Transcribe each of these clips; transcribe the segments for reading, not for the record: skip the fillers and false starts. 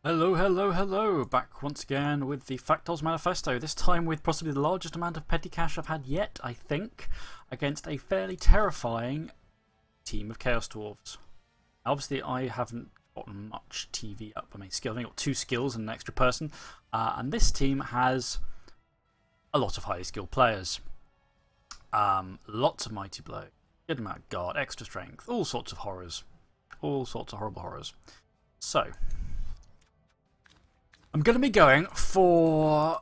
Hello, hello, hello! Back once again with the Factol's Manifesto, this time with possibly the largest amount of petty cash I've had yet, I think, against a fairly terrifying team of Chaos Dwarves. Obviously, I haven't gotten much TV up on my skill. I've only got 2 skills and an extra person, and this team has a lot of highly skilled players. Lots of Mighty Blow, good amount of guard, extra strength, all sorts of horrors. All sorts of horrible horrors. So, I'm going to be going for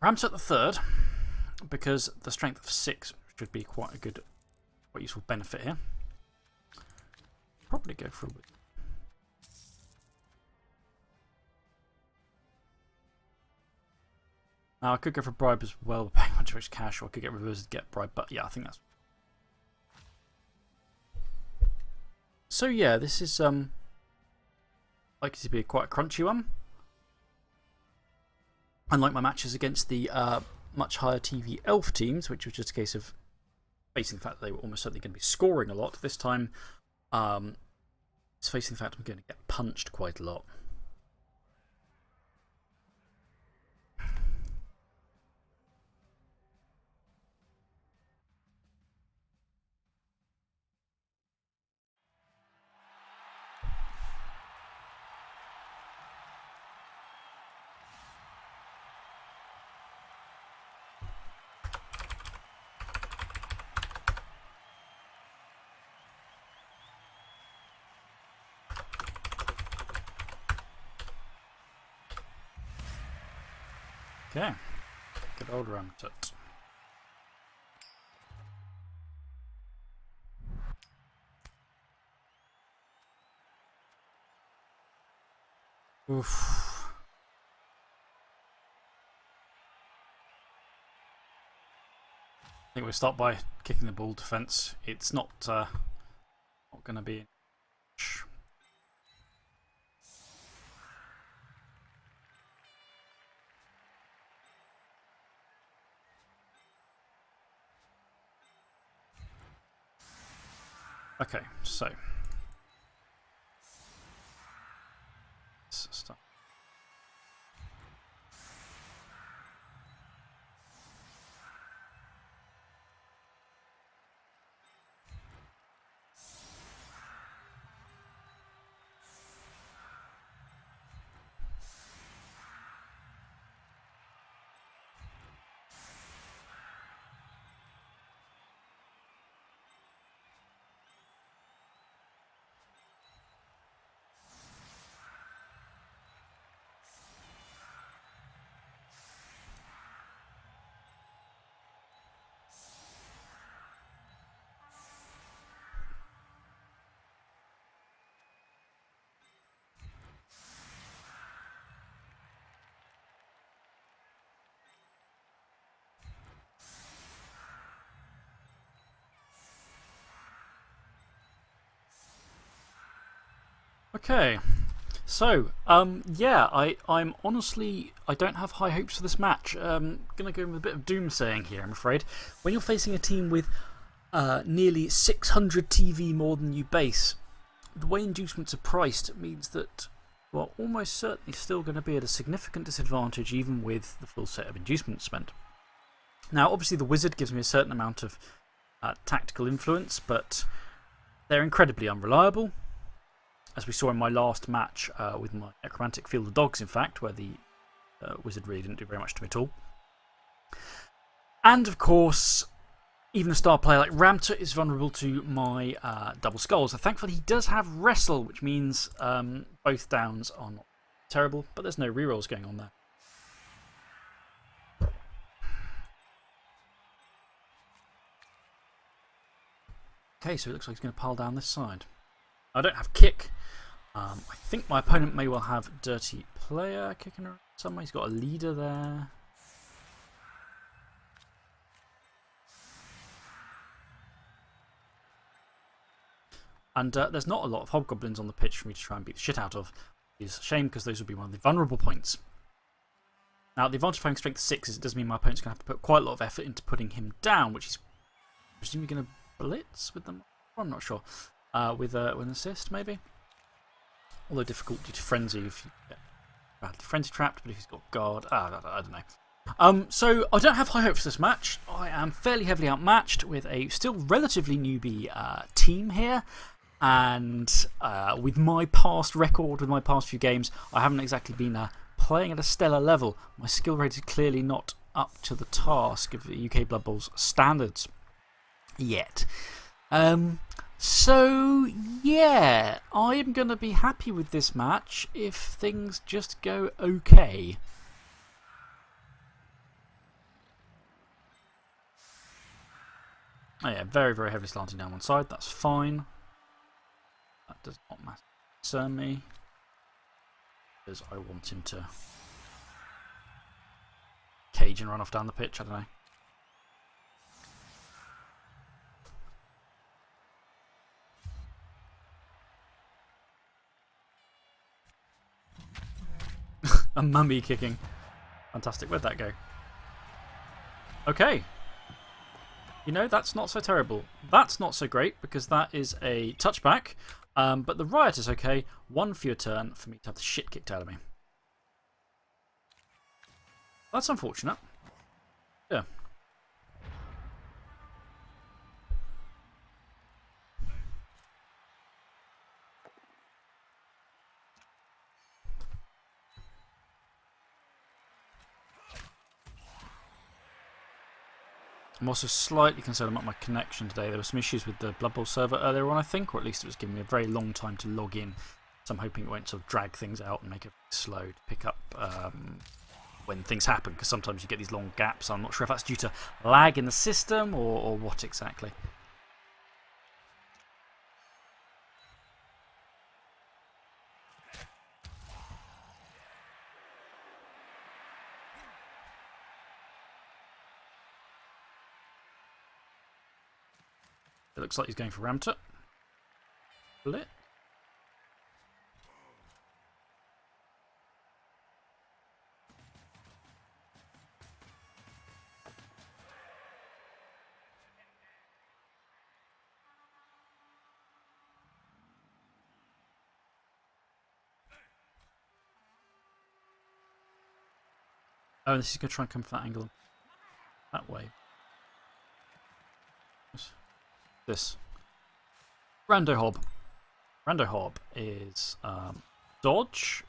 Ramsat the Third because the strength of 6 should be quite a good, quite useful benefit here. Probably go for a wizard. Now I could go for bribe as well, paying much rich cash, or I could get reversed to get bribe, but yeah, I think that's. So yeah, this is likely to be quite a crunchy one. Unlike my matches against the much higher TV elf teams, which was just a case of facing the fact that they were almost certainly going to be scoring a lot, this time it's facing the fact I'm going to get punched quite a lot. Okay, good old Ramtut. Oof. I think we'll start by kicking the ball defence. It's not going to be. Okay, so let's start. Okay, so yeah, I'm honestly, I don't have high hopes for this match. Gonna go with a bit of doomsaying here, I'm afraid. When you're facing a team with nearly 600 TV more than you base, the way inducements are priced means that we're almost certainly still going to be at a significant disadvantage, even with the full set of inducements spent. Now, obviously, the wizard gives me a certain amount of tactical influence, but they're incredibly unreliable. As we saw in my last match with my necromantic field of dogs, in fact, where the wizard really didn't do very much to me at all. And of course, even a star player like Ramtut is vulnerable to my double skulls. So thankfully, he does have wrestle, which means both downs are not terrible, but there's no rerolls going on there. Okay, so it looks like he's going to pile down this side. I don't have kick. I think my opponent may well have dirty player kicking around somewhere. He's got a leader there. And there's not a lot of hobgoblins on the pitch for me to try and beat the shit out of. It's a shame because those would be one of the vulnerable points. Now, the advantage of having strength 6 is it does mean my opponent's going to have to put quite a lot of effort into putting him down, which he's presumably going to blitz with them. I'm not sure. With an assist, maybe? Although difficult due to Frenzy if you get badly Frenzy trapped, but if he's got Guard, I don't know. So I don't have high hopes for this match. I am fairly heavily outmatched with a still relatively newbie team here. And with my past record, with my past few games, I haven't exactly been playing at a stellar level. My skill rate is clearly not up to the task of the UK Blood Bowl's standards yet. So, yeah, I am going to be happy with this match if things just go okay. Oh, yeah, very, very heavily slanting down one side. That's fine. That does not concern me. Because I want him to cage and run off down the pitch. I don't know. A mummy kicking. Fantastic. Where'd that go? Okay. You know, that's not so terrible. That's not so great because that is a touchback. But the riot is okay. One fewer turn for me to have the shit kicked out of me. That's unfortunate. Yeah. I'm also slightly concerned about my connection today. There were some issues with the Blood Bowl server earlier on, I think, or at least it was giving me a very long time to log in. So I'm hoping it won't sort of drag things out and make it slow to pick up when things happen, because sometimes you get these long gaps. I'm not sure if that's due to lag in the system or what exactly. It looks like he's going for Ramtut. Split. Oh, this is going to try and come from that angle. That way. This. Rando Hob. Rando Hob is dodge.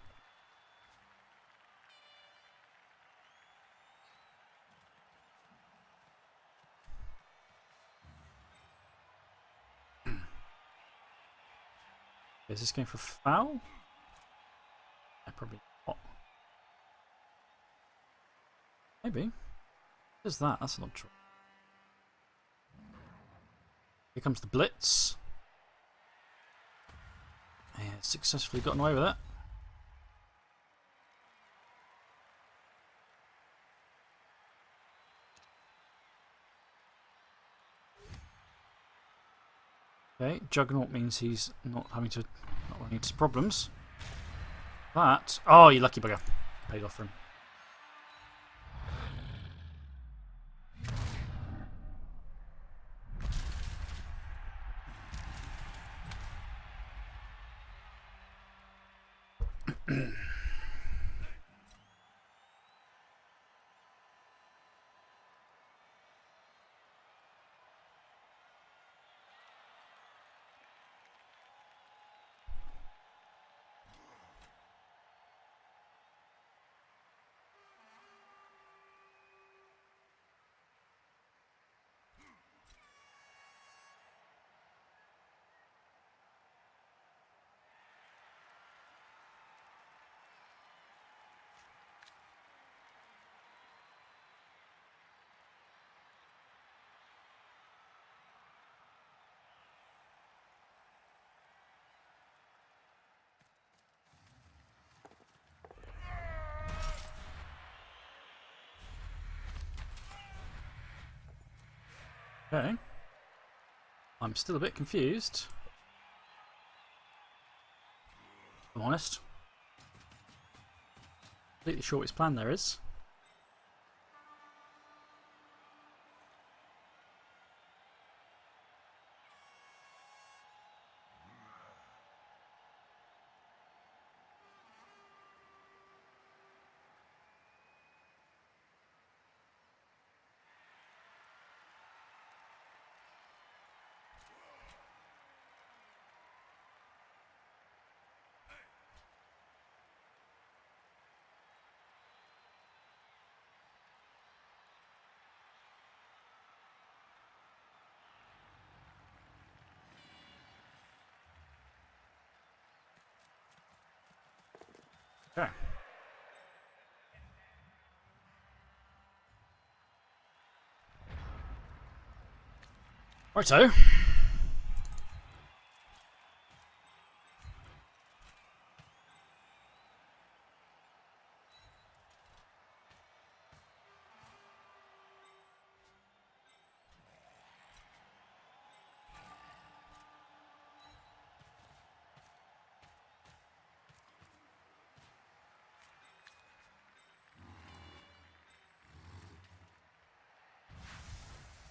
Is this going for foul? Yeah, probably not. Maybe. There's that. That's not true. Here comes the blitz. Yeah, successfully gotten away with it. Okay, Juggernaut means he's not running into problems. That. Oh, you lucky bugger. Paid off for him. Okay. I'm still a bit confused. If I'm honest. Completely sure what his plan there is. Okay. Righto.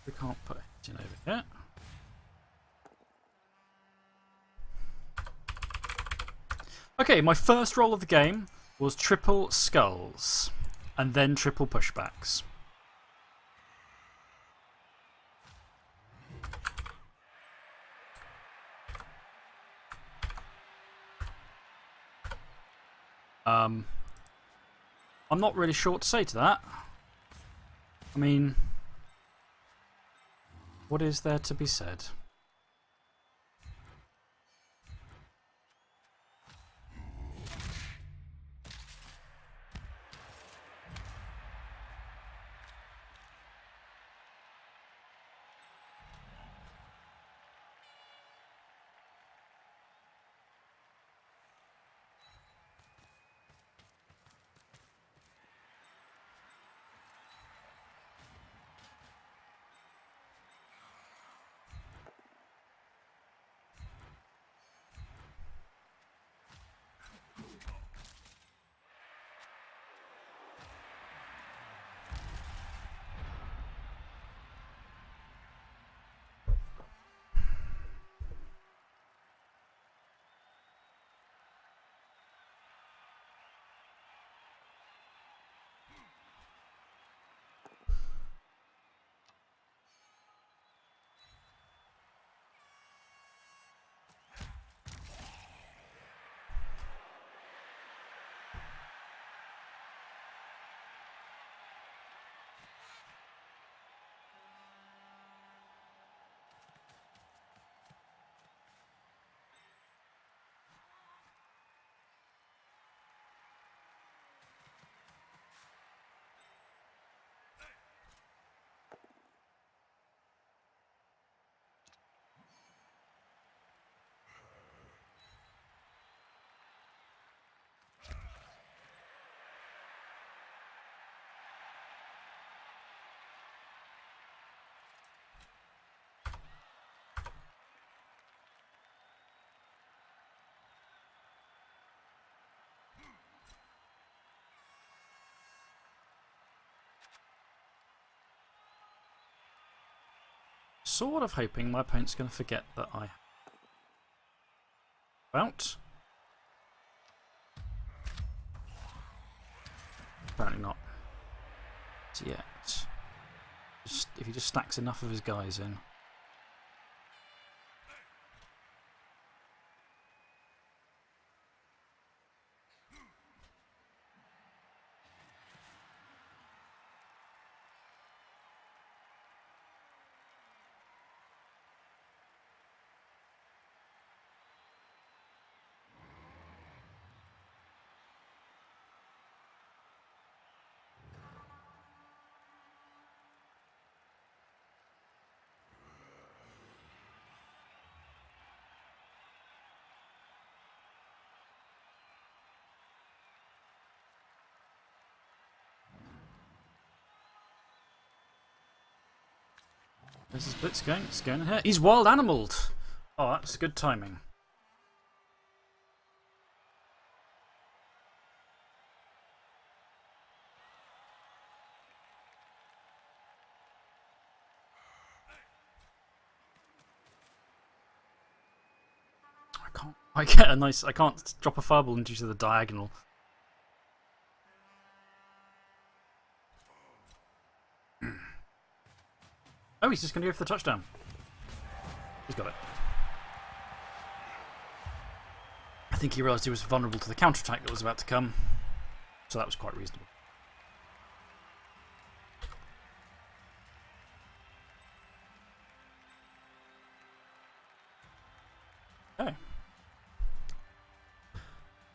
We can't put it in over here. Okay, my first roll of the game was triple skulls and then triple pushbacks. I'm not really sure what to say to that. I mean, what is there to be said? Sort of hoping my opponent's going to forget that I out. Apparently not. Yet. If he just stacks enough of his guys in. Where's his blitz going? It's going in here. He's wild animaled. Oh, that's good timing. I get a nice. I can't drop a fireball into the diagonal. Oh, he's just going to go for the touchdown. He's got it. I think he realised he was vulnerable to the counterattack that was about to come. So that was quite reasonable. Okay.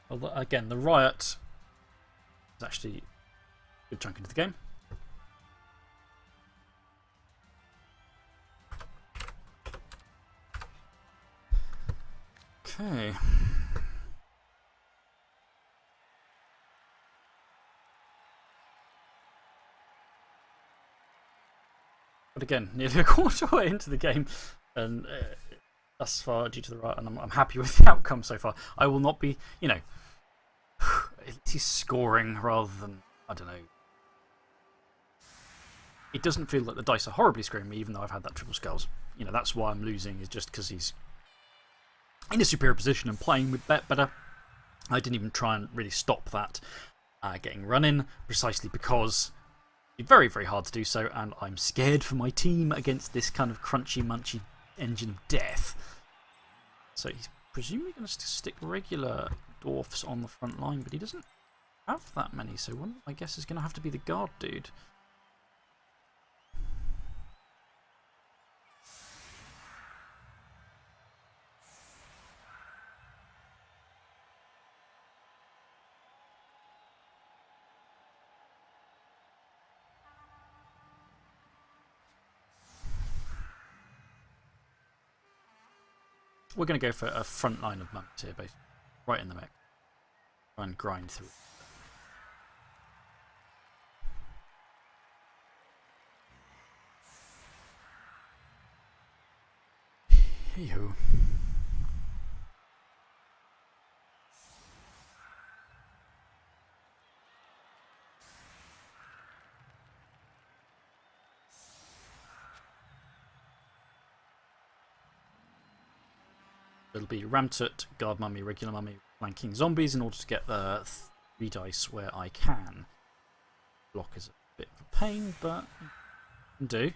Well, again, the riot It's actually a good chunk into the game. Okay. But again, nearly a quarter way into the game, and thus far due to the right, and I'm happy with the outcome so far. I will not be, you know, he's scoring rather than, I don't know. It doesn't feel like the dice are horribly screwing me, even though I've had that triple skulls. You know, that's why I'm losing, is just because he's in a superior position and playing with better. I didn't even try and really stop that getting run in, precisely because it's very, very hard to do so, and I'm scared for my team against this kind of crunchy, munchy engine of death. So he's presumably going to stick regular dwarfs on the front line, but he doesn't have that many, so one, I guess, is going to have to be the guard dude. We're going to go for a front line of mummies here, basically. Right in the mech. Try and grind through. Hey-ho. It'll be Ramtut, Guard Mummy, Regular Mummy, flanking zombies in order to get the 3 dice where I can. Block is a bit of a pain, but can do.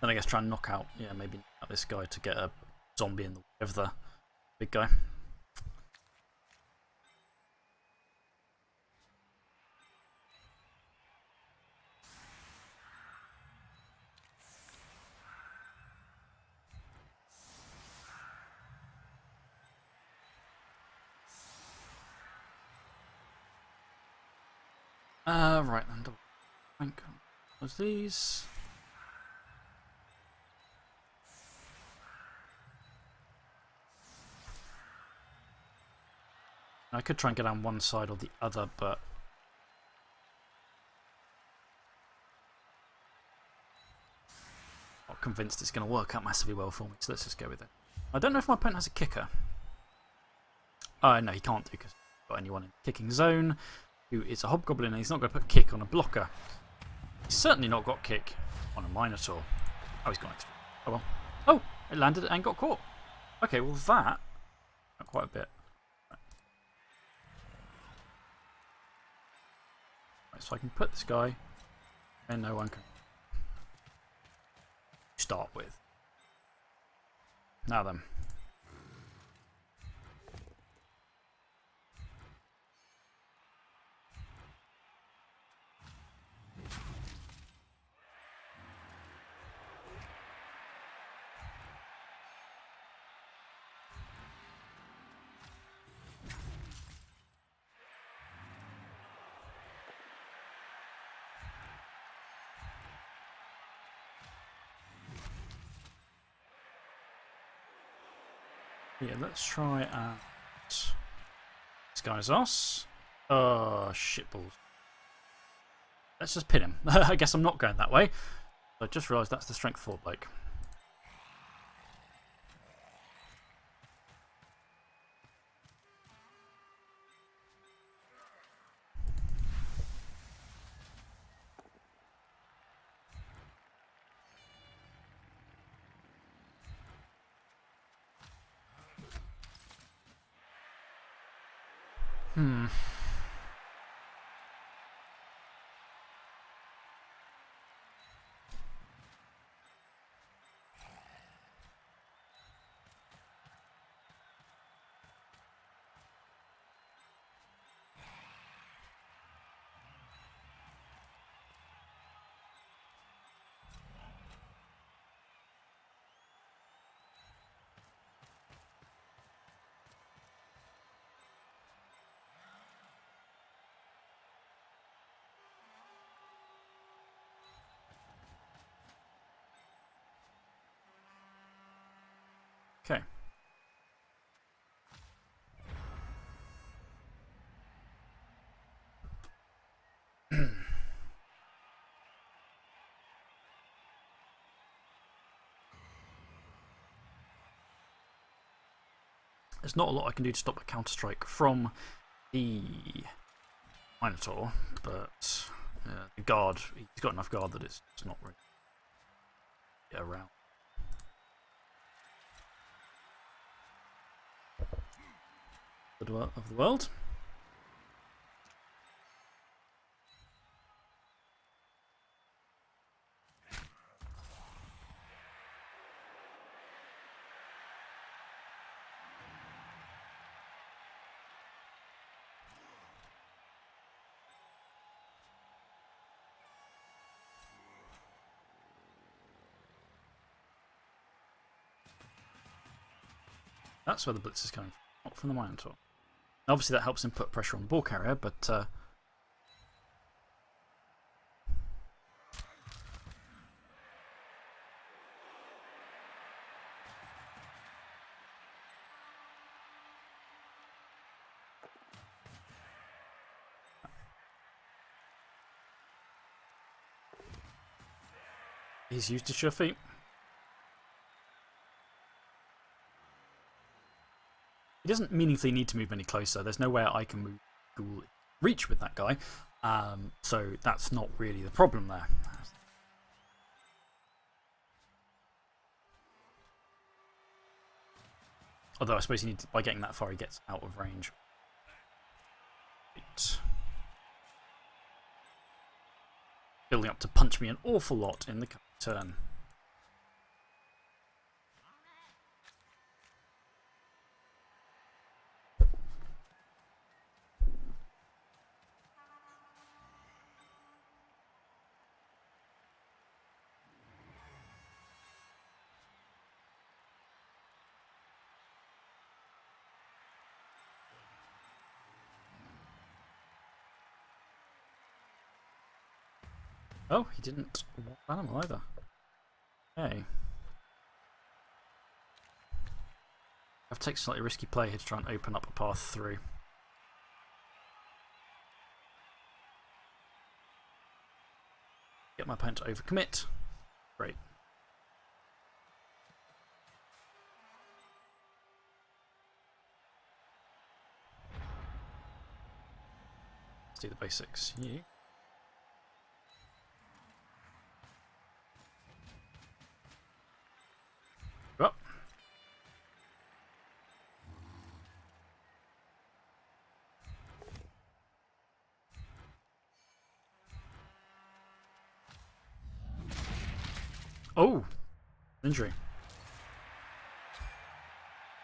Then I guess try and knock out, yeah, maybe knock out this guy to get a zombie in the way of the big guy. Right then, double flank was these. I could try and get down one side or the other, but I'm not convinced it's going to work out massively well for me, so let's just go with it. I don't know if my opponent has a kicker. No, he can't do because he's got anyone in the kicking zone who is a hobgoblin, and he's not going to put kick on a blocker. He's certainly not got kick on a minotaur. Oh, he's got extra. Oh well. Oh, it landed and got caught. Okay, well that not quite a bit. Right, so I can put this guy, and no one can start with. Now then. Yeah, let's try and disguise us. Oh, shitballs. Let's just pin him. I guess I'm not going that way. I just realised that's the strength 4 bloke. There's not a lot I can do to stop a counter strike from the Minotaur, but the guard, he's got enough guard that it's not really get around. Of the world. That's where the blitz is coming from, not from the Minotaur. Obviously, that helps him put pressure on the ball carrier, but he's used his sure feet. He doesn't meaningfully need to move any closer. There's nowhere I can reach with that guy. So that's not really the problem there. Although I suppose he needs, by getting that far, he gets out of range. Right. Building up to punch me an awful lot in the turn. Oh, he didn't want animal either. Okay. I have to take a slightly risky play here to try and open up a path through. Get my opponent to overcommit. Great. Let's do the basics. You. Go up. Oh! Injury.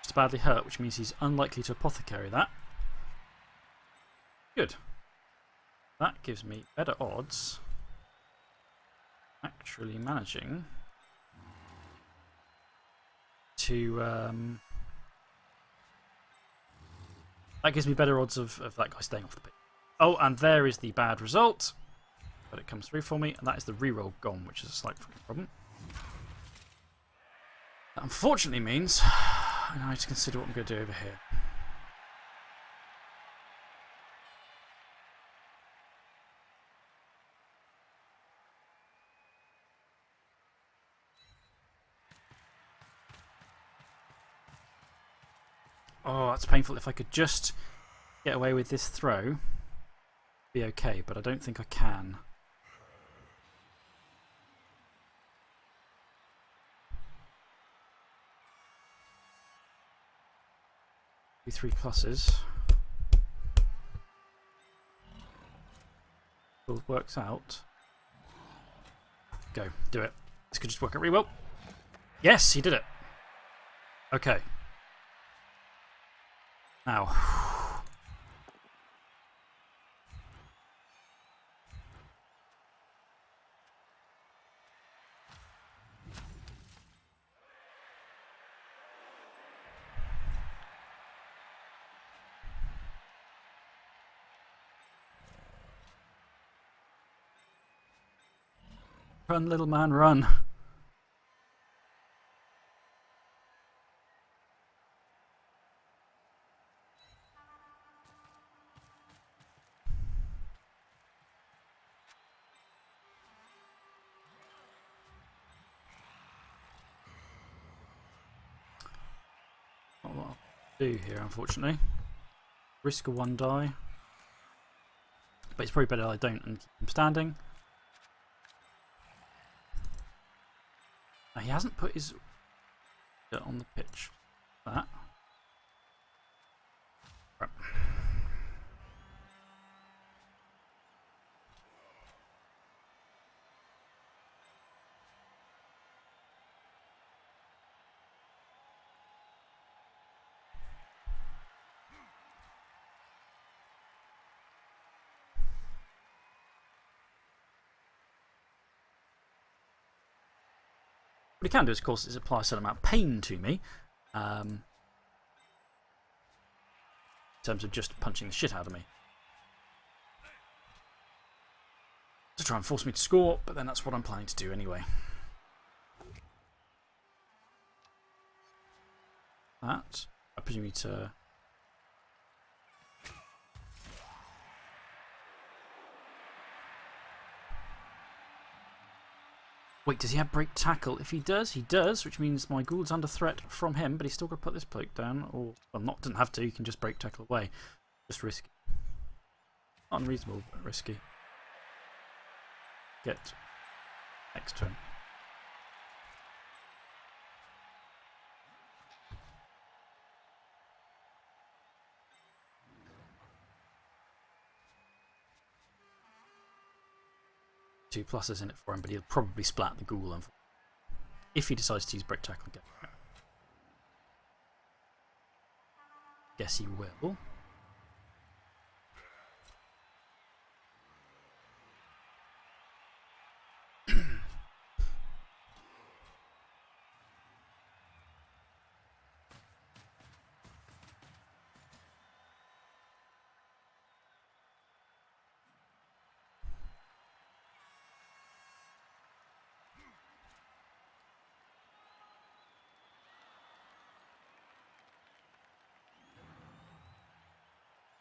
Just badly hurt, which means he's unlikely to apothecary that. Good. That gives me better odds. Actually managing to that gives me better odds of that guy staying off the pitch. Oh, and there is the bad result. But it comes through for me, and that is the reroll gone, which is a slight problem. That unfortunately means I now have to consider what I'm going to do over here. Oh, that's painful. If I could just get away with this throw, be okay, but I don't think I can. Three pluses. Build works out. Go, do it. This could just work out really well. Yes, he did it. Okay. Now. Run, little man, run. Not a lot do here, unfortunately. Risk a 1 die. But it's probably better I don't and keep him standing. Now, he hasn't put his on the pitch. That. Right. What he can do, of course, is apply a certain amount of pain to me. In terms of just punching the shit out of me. To try and force me to score, but then that's what I'm planning to do anyway. That. I presume you to. Wait, does he have break tackle? If he does, which means my Ghoul's under threat from him, but he's still got to put this bloke down. Or, well, not doesn't have to, you can just break tackle away. Just risky. Unreasonable, but risky. Get next turn. Two pluses in it for him, but he'll probably splat the Ghoul if he decides to use break tackle again. Guess he will.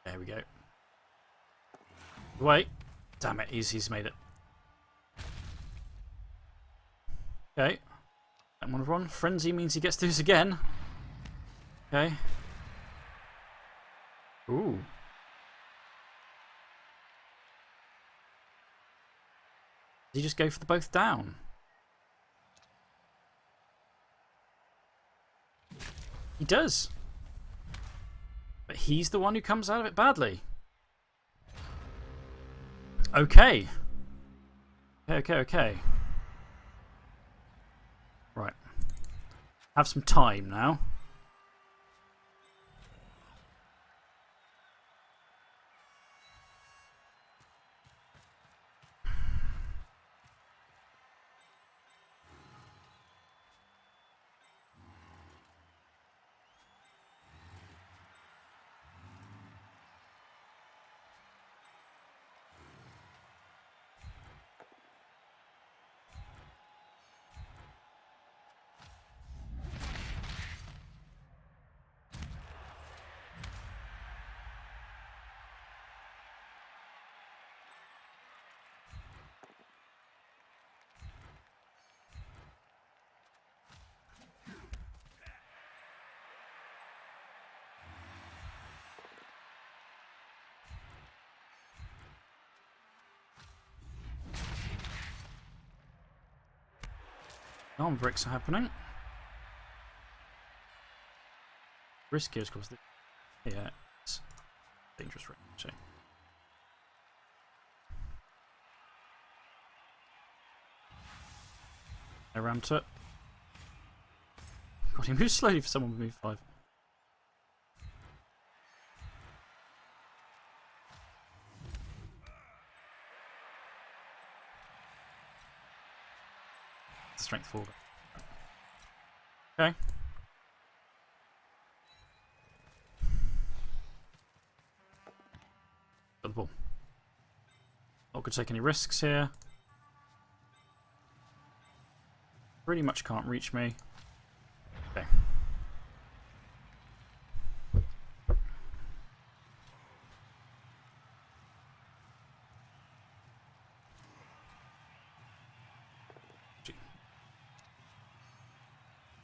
There we go. Wait. Damn it, he's made it. Okay. That one of one. Frenzy means he gets to do this again. Okay. Ooh. Did he just go for the both down? He does. But he's the one who comes out of it badly. Okay. Okay. Right. Have some time now. Arm bricks are happening. Risky, of course. Yeah, it's dangerous, actually. I rammed it. God, he moves slowly for someone with move 5. Strength 4. Okay. Got the ball. Not going to take any risks here. Pretty much can't reach me. Okay.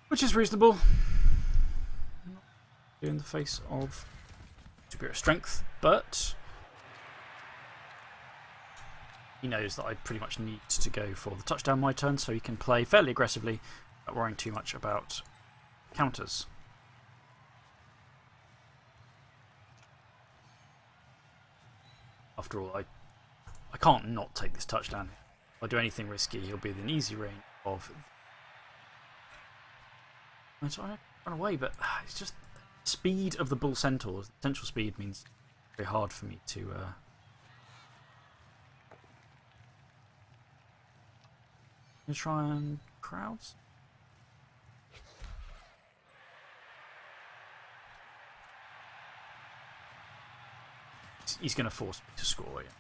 Which is reasonable. in the face of superior strength, but he knows that I pretty much need to go for the touchdown my turn, so he can play fairly aggressively, not worrying too much about counters. After all, I can't not take this touchdown. If I do anything risky, he'll be within easy range of. I'm trying to run away, but it's just speed of the bull centaurs. Potential speed means very hard for me to. Try and crowds. He's going to force me to score. Yeah.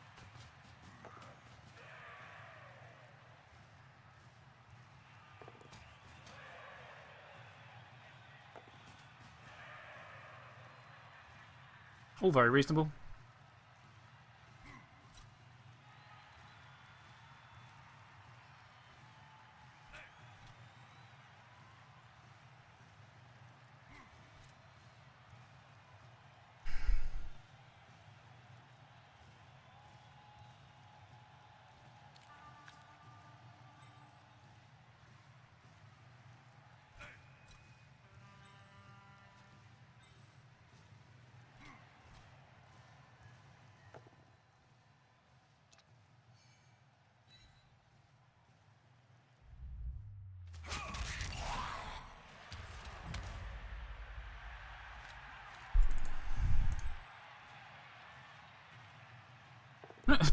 All very reasonable.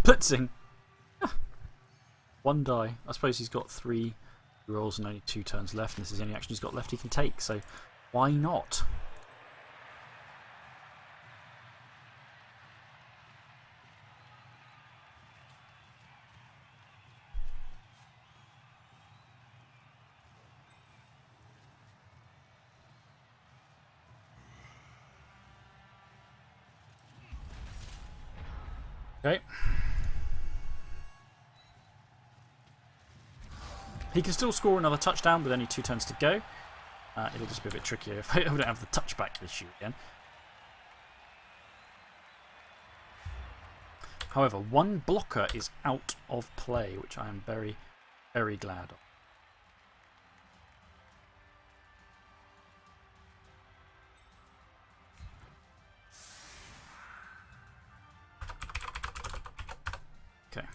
Blitzing. One die. I suppose he's got 3 rolls and only 2 turns left, and this is the only action he's got left he can take, so why not? Okay. He can still score another touchdown with only 2 turns to go. It'll just be a bit trickier if I don't have the touchback issue again. However, 1 blocker is out of play, which I am very, very glad of. Okay.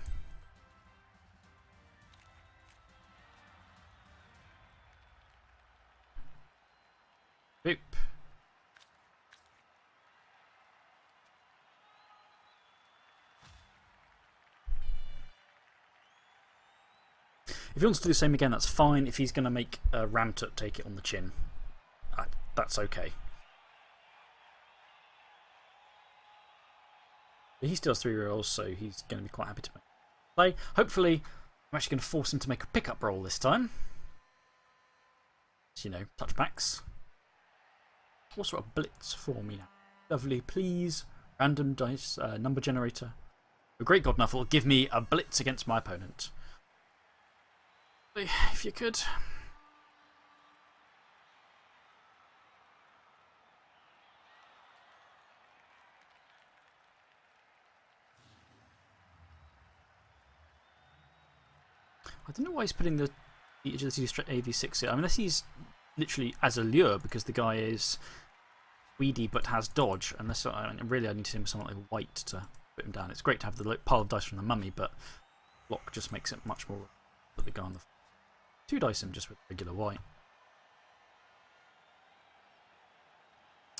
Boop. If he wants to do the same again, that's fine. If he's going to make Ramtut take it on the chin, that's okay. But he still has 3 rolls, so he's going to be quite happy to play. Hopefully, I'm actually going to force him to make a pickup roll this time. So, you know, touchbacks. What sort of blitz for me now? Lovely, please. Random dice, number generator. The Great God Nuffle, give me a blitz against my opponent. If you could. I don't know why he's putting the agility AV6 here. I mean, unless he's literally as a lure because the guy is weedy but has dodge. Unless really I need him something like white to put him down. It's great to have the pile of dice from the mummy, but block just makes it much more. Put the guy on the 2 dice him just with regular white.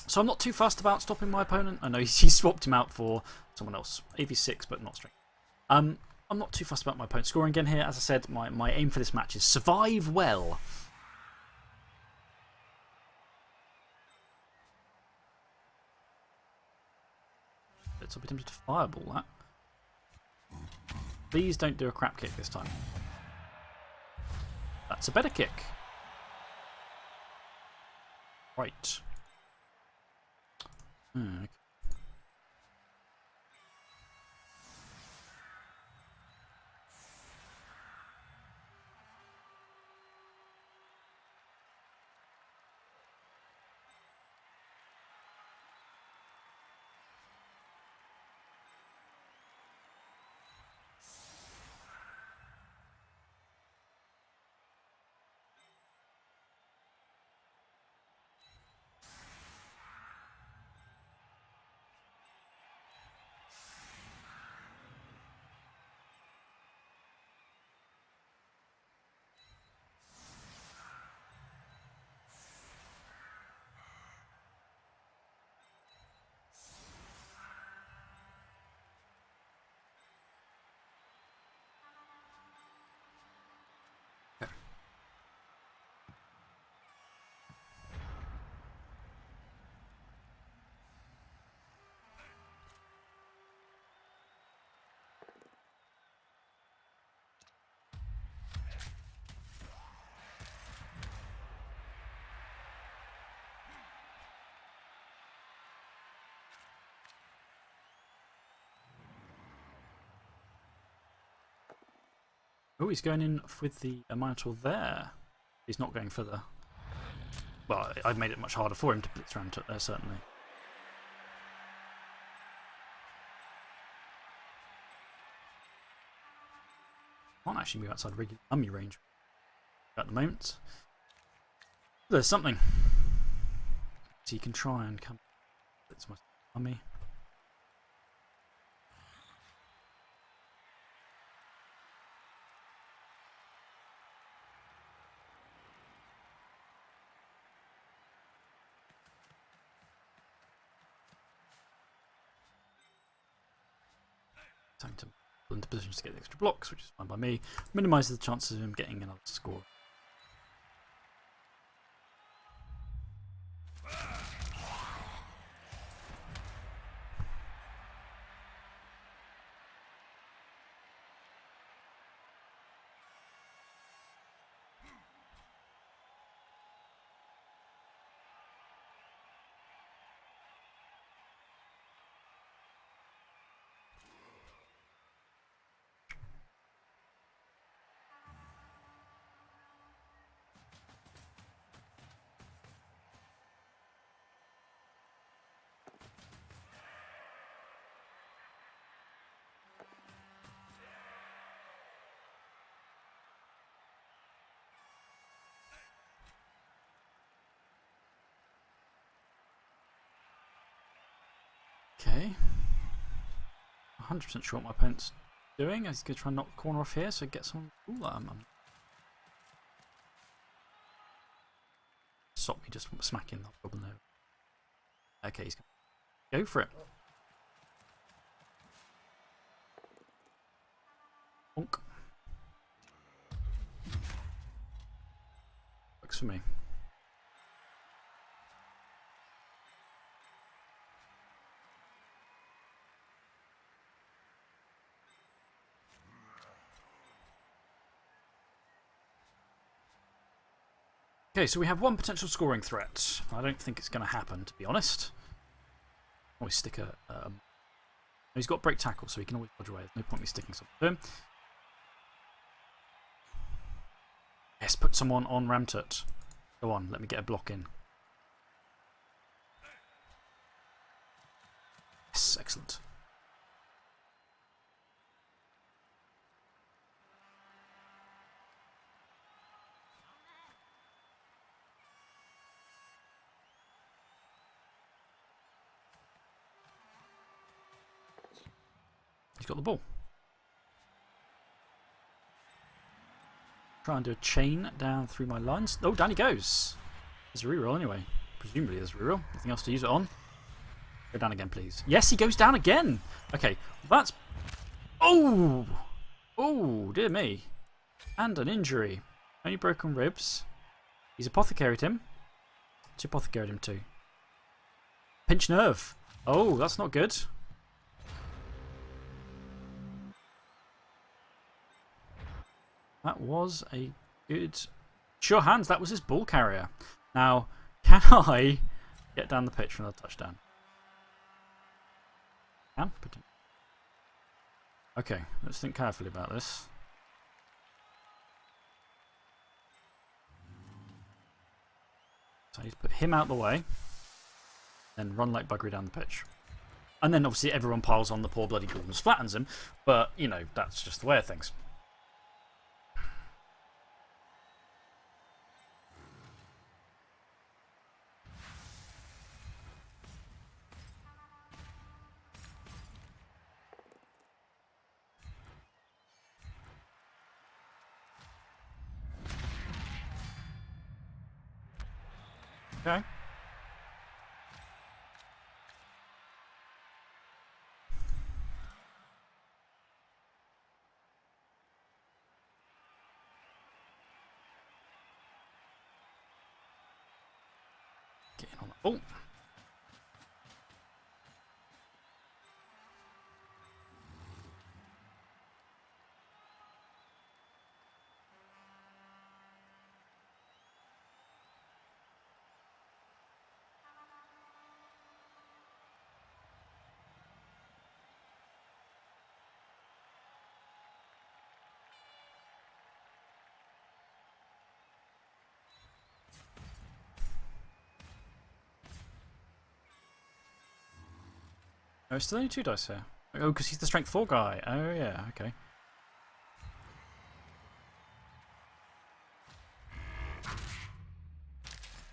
So I'm not too fussed about stopping my opponent. I know he swapped him out for someone else. AV6, but not strength. I'm not too fussed about my opponent scoring again here. As I said, my aim for this match is survive well. I'll be tempted to fireball that. Please don't do a crap kick this time. That's a better kick. Right. Okay. Oh, he's going in with the Minotaur there. He's not going for the... Well, I've made it much harder for him to blitz around there, certainly. Can't actually move outside regular mummy range at the moment. There's something. So you can try and come. That's my mummy. Time to pull into positions to get the extra blocks, which is fine by me. Minimises the chances of him getting another score. Okay. 100% sure what my opponent's doing. He's going to try and knock the corner off here, so get some. Ooh, stop me just smacking the goblin there. Okay, he's going to go for it. Bonk. Works for me. Okay, so we have one potential scoring threat. I don't think it's going to happen, to be honest. Always stick a. He's got break tackle, so he can always dodge away. There's no point me sticking something to him. Yes, put someone on Ramtut. Go on, let me get a block in. Yes, excellent. He's got the ball. Try and do a chain down through my lines. Oh, down he goes. There's a reroll anyway. Presumably there's a reroll. Nothing else to use it on. Go down again, please. Yes, he goes down again. Okay, that's... Oh! Oh, dear me. And an injury. Only broken ribs. He's apothecaried him. What's he apothecaried him to? Pinch nerve. Oh, that's not good. That was a good... Sure hands, that was his ball carrier. Now, can I get down the pitch for another touchdown? Can? Okay, let's think carefully about this. So I need to put him out the way, then run like buggery down the pitch. And then obviously everyone piles on the poor bloody Gordons, flattens him, but you know, that's just the way of things. Okay. Getting on the ball. Oh, it's still only 2 dice here. Oh, because he's the strength 4 guy. Oh, yeah, okay.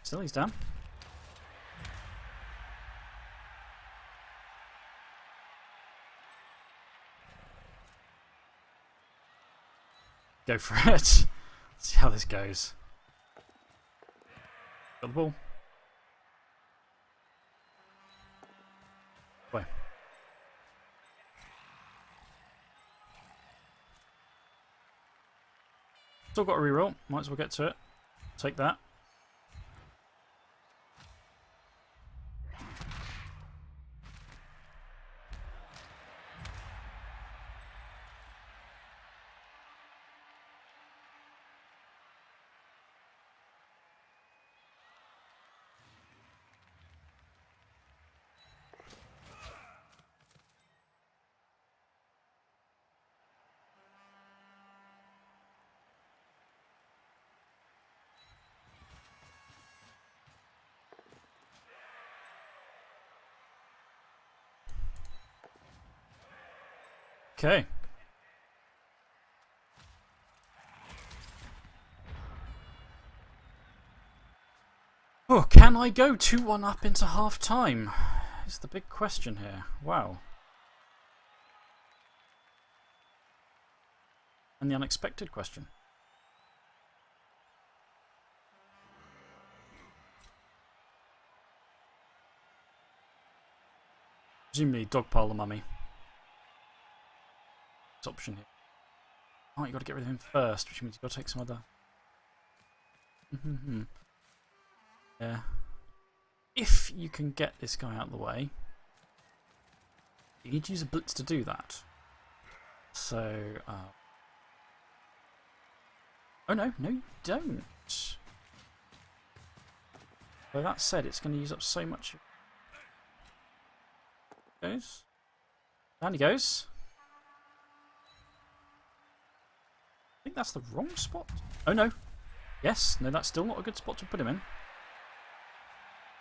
Still, he's down. Go for it. Let's see how this goes. Got the ball. Play. Still got a reroll. Might as well get to it. Take that. Okay. Oh, can I go 2-1 up into half time? Is the big question here. Wow. And the unexpected question. Presumably dogpile the mummy. This option here. Oh, you got to get rid of him first, which means you got to take some other. Yeah. If you can get this guy out of the way, you need to use a blitz to do that. So, oh no, you don't. Well, that said, it's going to use up so much. Goes. Down he goes. I think that's the wrong spot. Oh no. Yes, no, that's still not a good spot to put him in.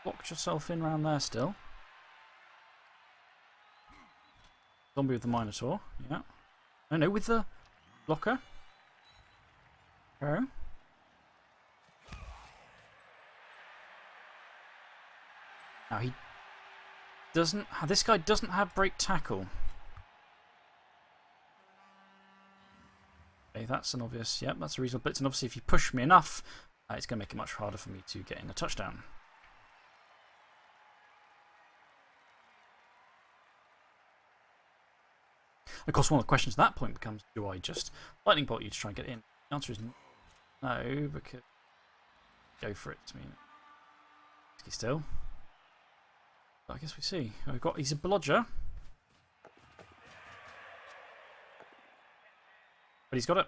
Locked yourself in round there still. Zombie with the Minotaur, yeah. Oh no, with the blocker. Okay. Now he doesn't. This guy doesn't have break tackle. Okay, that's an obvious. Yep, that's a reasonable blitz. And obviously, if you push me enough, it's going to make it much harder for me to get in a touchdown. Of course, one of the questions at that point becomes: do I just lightning bolt you to try and get in? The answer is no, because go for it. I mean, still. But I guess we see. We've got. He's a blodger, but he's got it.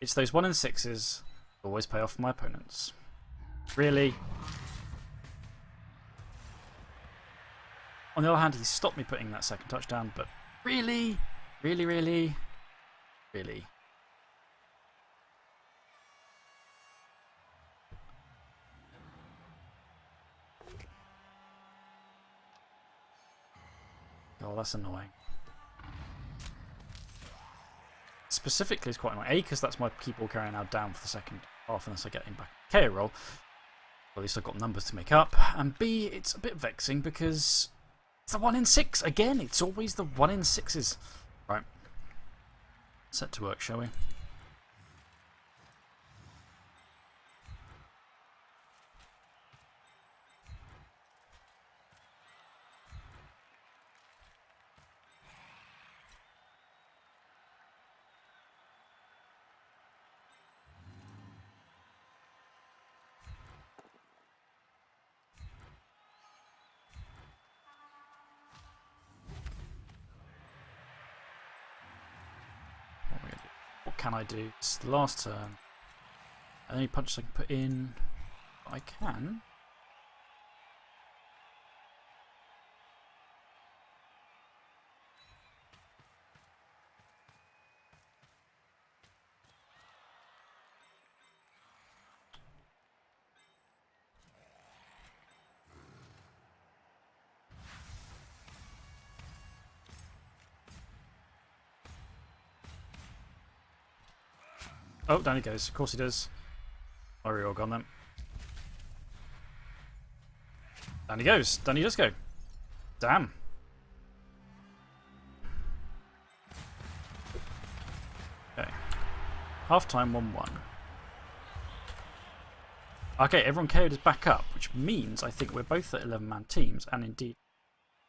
It's those 1 in 6s always pay off for my opponents. Really. On the other hand, he stopped me putting that second touchdown, but really, really. Oh, that's annoying. Specifically, it's quite annoying. A, because that's my keyboard carrier now down for the second half unless I get him back KO roll. Well, at least I've got numbers to make up. And B, it's a bit vexing because it's the 1 in 6. Again, it's always the 1 in 6s. Right. Set to work, shall we? What can I do? It's the last turn. Are there any punches I can put in? I can. Oh, down he goes. Of course he does. Are we all gone then? Down he goes. Down he does go. Damn. Okay. Half time 1-1. Okay, everyone KO'd is back up, which means I think we're both at 11-man teams, and indeed,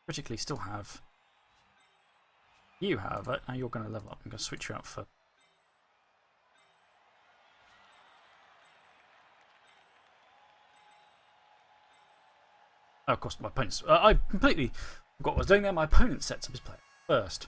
critically still have you, however. Now you're going to level up. I'm going to switch you out for. Oh, of course, my opponent's. I completely forgot what I was doing there. My opponent sets up his player first.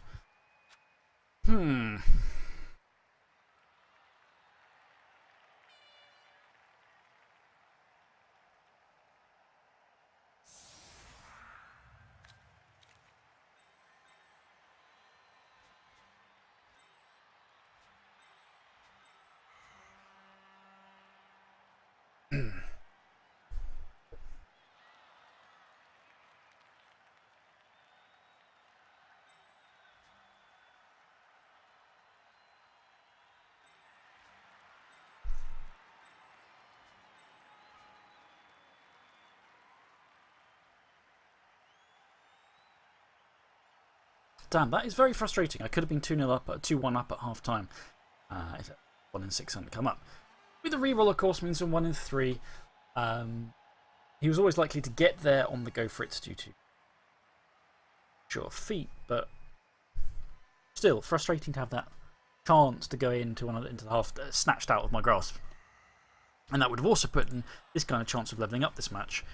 Damn, that is very frustrating. I could have been 2-0 up, 2-1 up at half time if 1 in 6 hadn't come up. With the reroll, of course, means 1 in 3. He was always likely to get there on the go for it due to sure feet, but still frustrating to have that chance to go into the half snatched out of my grasp. And that would have also put in this kind of chance of levelling up this match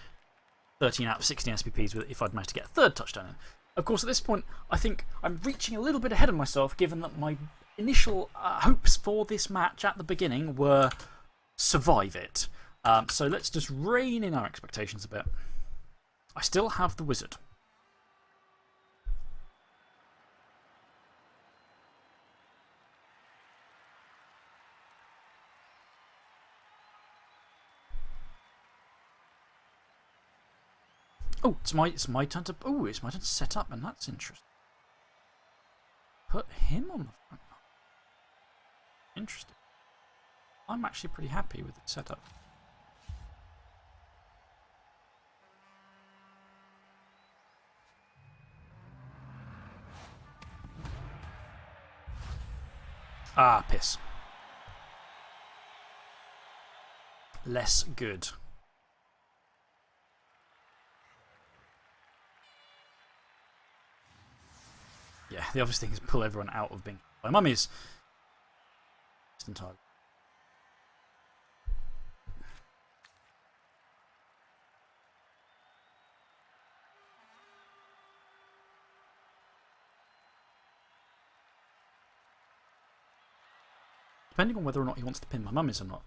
13 out of 16 SPPs if I'd managed to get a third touchdown in. Of course, at this point, I think I'm reaching a little bit ahead of myself, given that my initial hopes for this match at the beginning were survive it. So let's just rein in our expectations a bit. I still have the wizard. Oh, it's my turn to. Oh, it's my turn to set up, and that's interesting. Put him on the front. Interesting. I'm actually pretty happy with the setup. Ah, piss. Less good. Yeah, the obvious thing is pull everyone out of being by mummies. Just entirely. Depending on whether or not he wants to pin my mummies or not.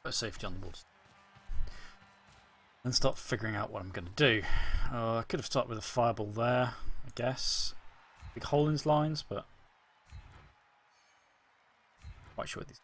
Put safety on the board. And start figuring out what I'm going to do. I could have started with a fireball there, I guess. Big hole in his lines, but. quite sure these.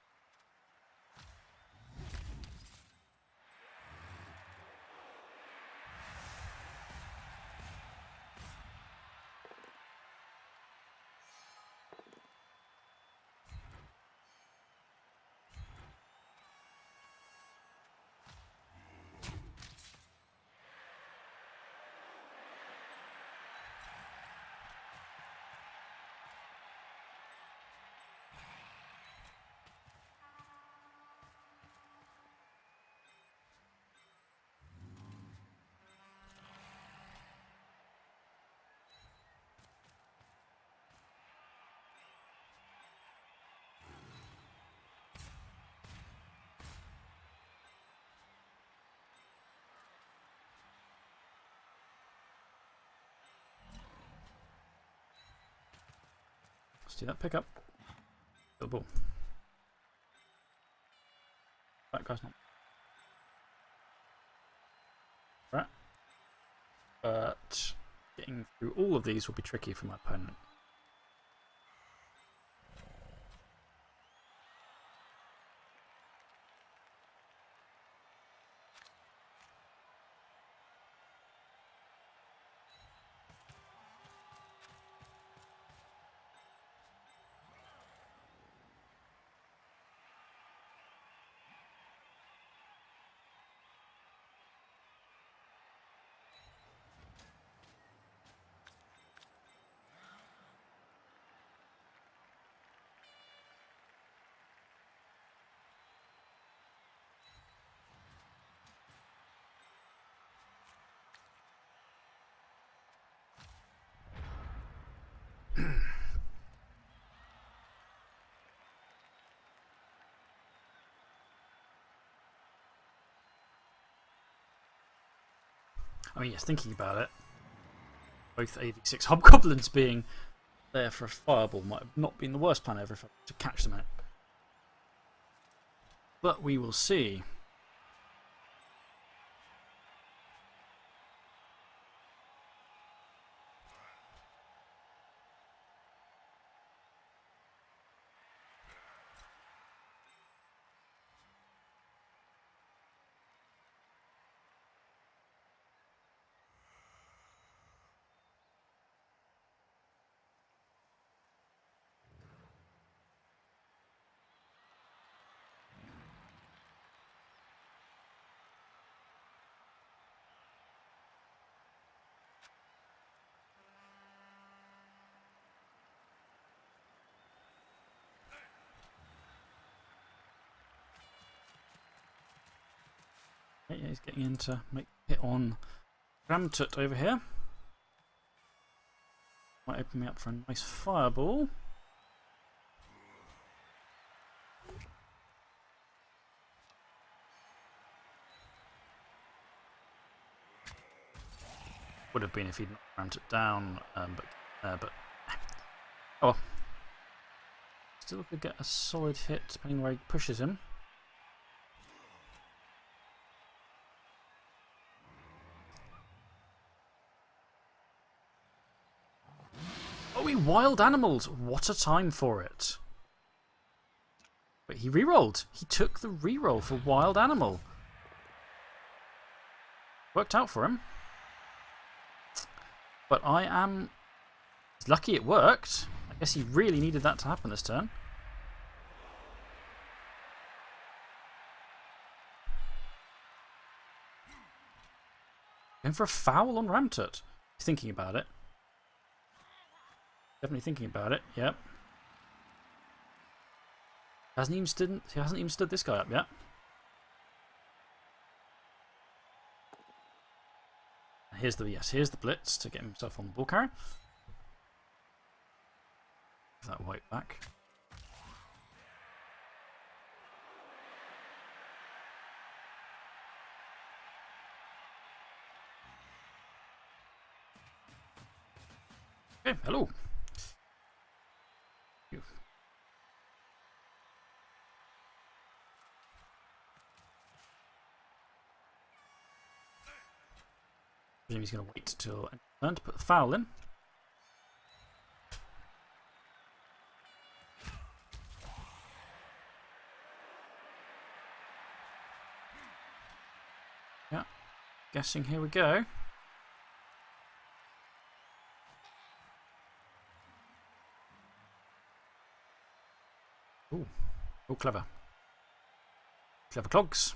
Let's do that. Pick up. Kill the ball. That guy's not. Right. But getting through all of these will be tricky for my opponent. I mean, yes, thinking about it, both AV6 Hobgoblins being there for a fireball might have not been the worst plan ever to catch them in it. But we will see. Okay, yeah, he's getting in to make a hit on Ramtut over here. Might open me up for a nice fireball. Would have been if he'd not rammed it down, but oh well. Still could get a solid hit depending where he pushes him. Oh, he wild animals! What a time for it! But he rerolled. He took the reroll for wild animal. Worked out for him. But I am lucky it worked. I guess he really needed that to happen this turn. Going for a foul on Ramtut. He's thinking about it. Definitely thinking about it, yep. He hasn't even stood this guy up yet. Here's the blitz to get himself on the ball carrier. Give that white back. Okay, hello. I presume he's going to wait till end turn to put the foul in. Yeah, guessing here we go. Ooh, oh, clever. Clever clogs.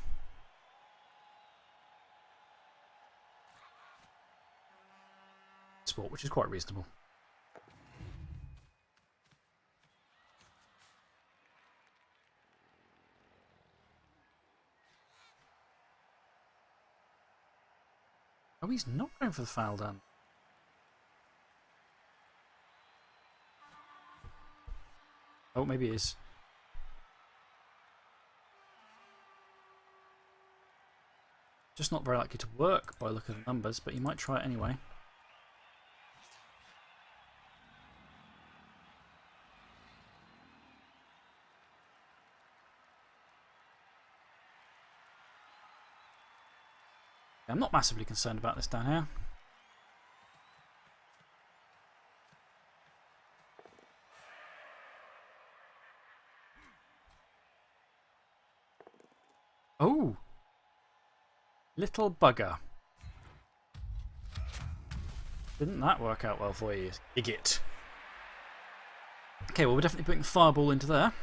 Sport, which is quite reasonable. Oh, he's not going for the foul down. Oh, maybe he is. Just not very likely to work by the look of the numbers, but you might try it anyway. I'm not massively concerned about this down here. Oh! Little bugger. Didn't that work out well for you, idiot? Okay, well, we're definitely putting the fireball into there.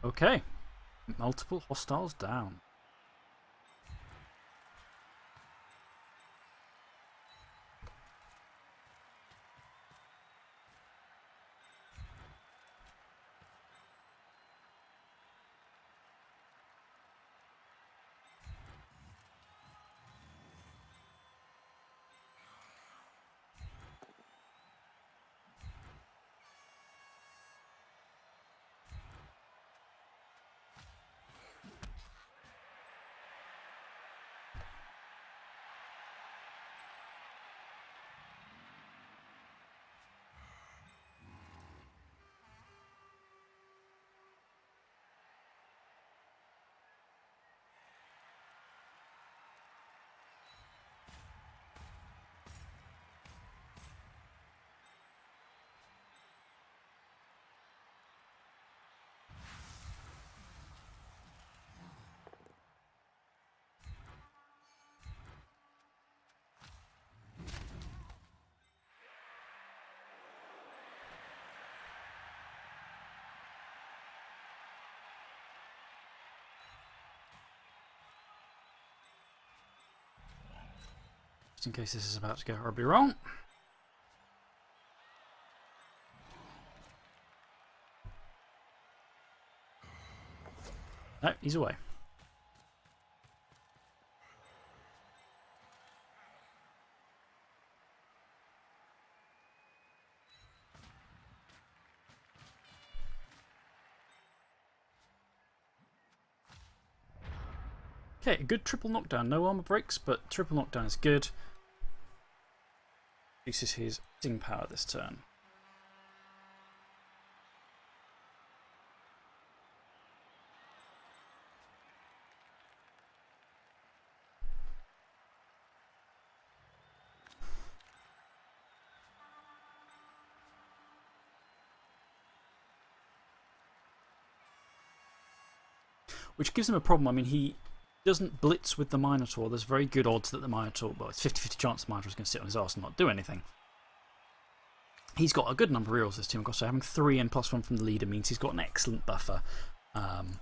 Okay. Multiple hostiles down. Just in case this is about to go horribly wrong. No, he's away. Okay, a good triple knockdown. No armor breaks, but triple knockdown is good. Reduces his sting power this turn. Which gives him a problem. I mean, he doesn't blitz with the Minotaur. There's very good odds that the Minotaur, well, it's 50-50 chance the Minotaur is going to sit on his arse and not do anything. He's got a good number of rerolls this team, of course, so having 3 and +1 from the leader means he's got an excellent buffer in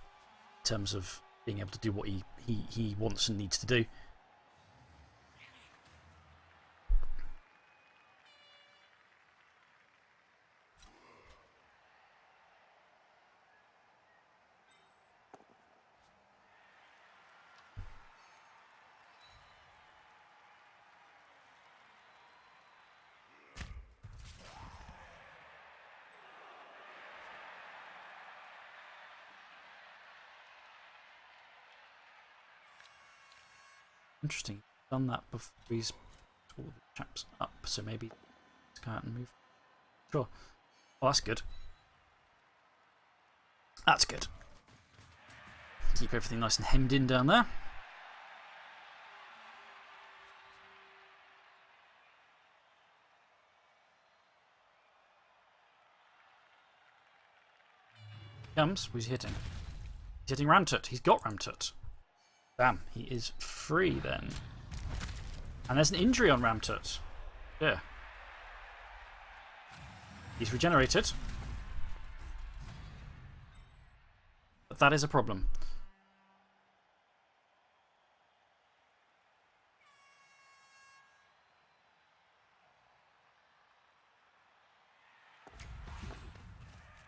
terms of being able to do what he wants and needs to do. Interesting. Done that before he's all the chaps up, so maybe let's go out and move. Sure. Oh, that's good. That's good. Keep everything nice and hemmed in down there. Comes. Who's he hitting? He's hitting Ramtut. He's got Ramtut. Damn, he is free then. And there's an injury on Ramtut. Yeah. He's regenerated. But that is a problem.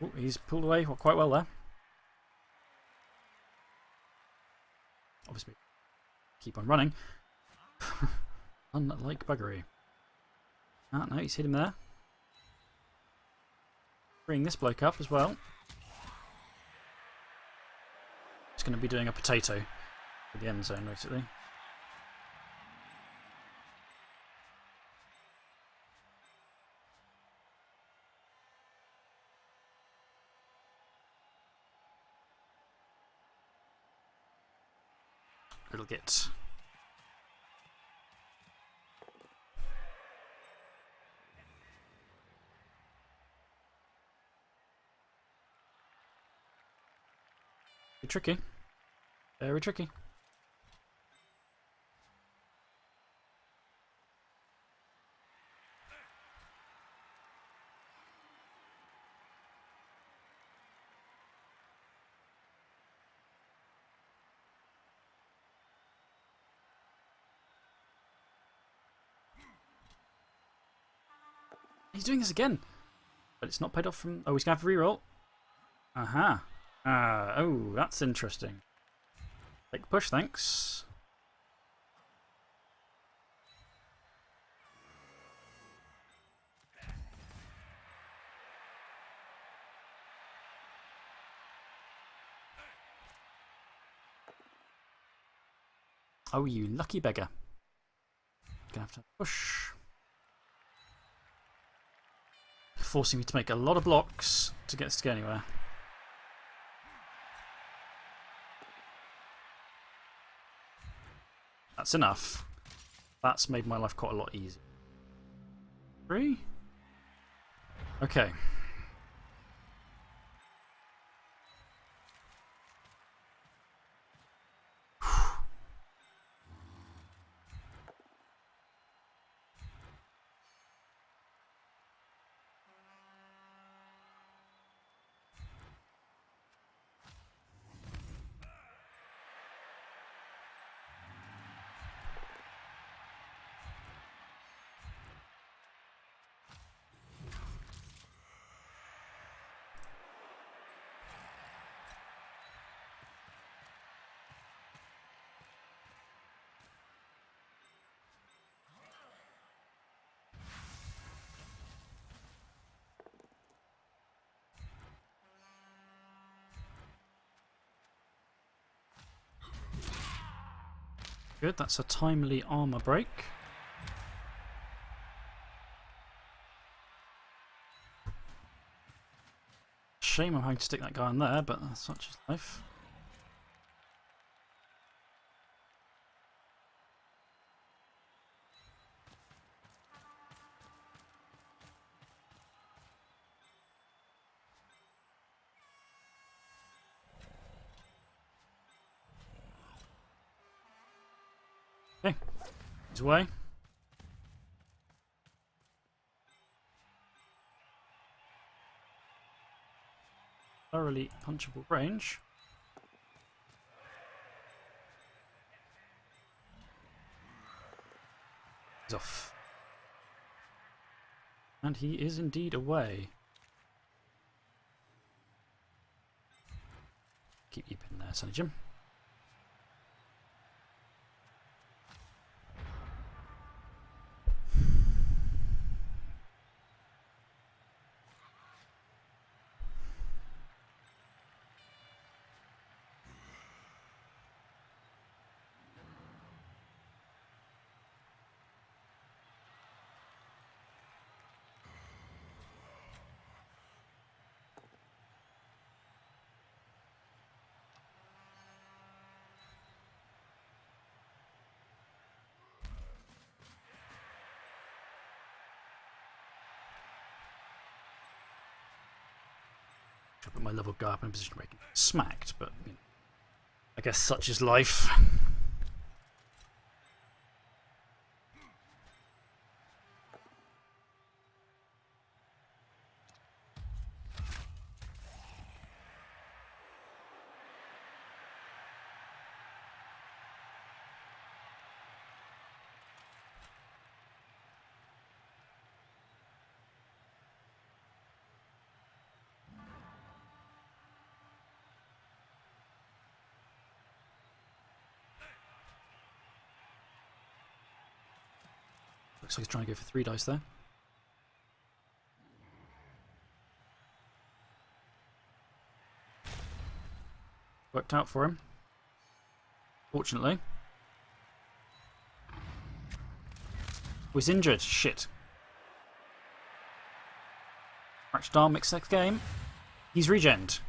Oh, he's pulled away quite well there. Obviously, keep on running. Unlike buggery. Ah, no, he's hit him there. Bring this bloke up as well. He's going to be doing a potato for the end zone, basically. Little git. Tricky. Very tricky. He's doing this again. But it's not paid off from... Oh, he's going to have to reroll. Aha. Oh, that's interesting. Take the push, thanks. Oh, you lucky beggar. Gonna have to push. Forcing me to make a lot of blocks to get us to go anywhere. That's enough. That's made my life quite a lot easier. 3? Okay. Good, that's a timely armour break. Shame I'm having to stick that guy in there, but that's such is life. Okay, he's away. Thoroughly punchable range. He's off. And he is indeed away. Keep you pinned there, Sonny Jim. to put my level guy up in a position where he can get smacked, but you know, I guess such is life. Looks like he's trying to go for 3 dice there. Worked out for him, fortunately. Was injured. Shit. Fractured arm mixed next game. He's regened.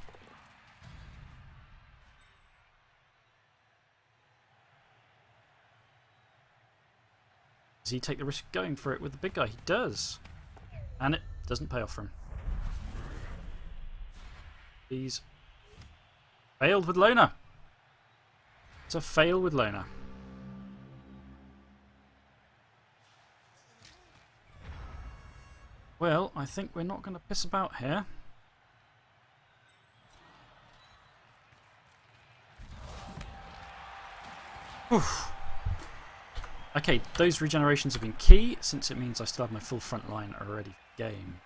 Does he take the risk of going for it with the big guy? He does. And it doesn't pay off for him. He's failed with Loner. It's a fail with Loner. Well, I think we're not going to piss about here. Oof. Okay, those regenerations have been key, since it means I still have my full front line already for game.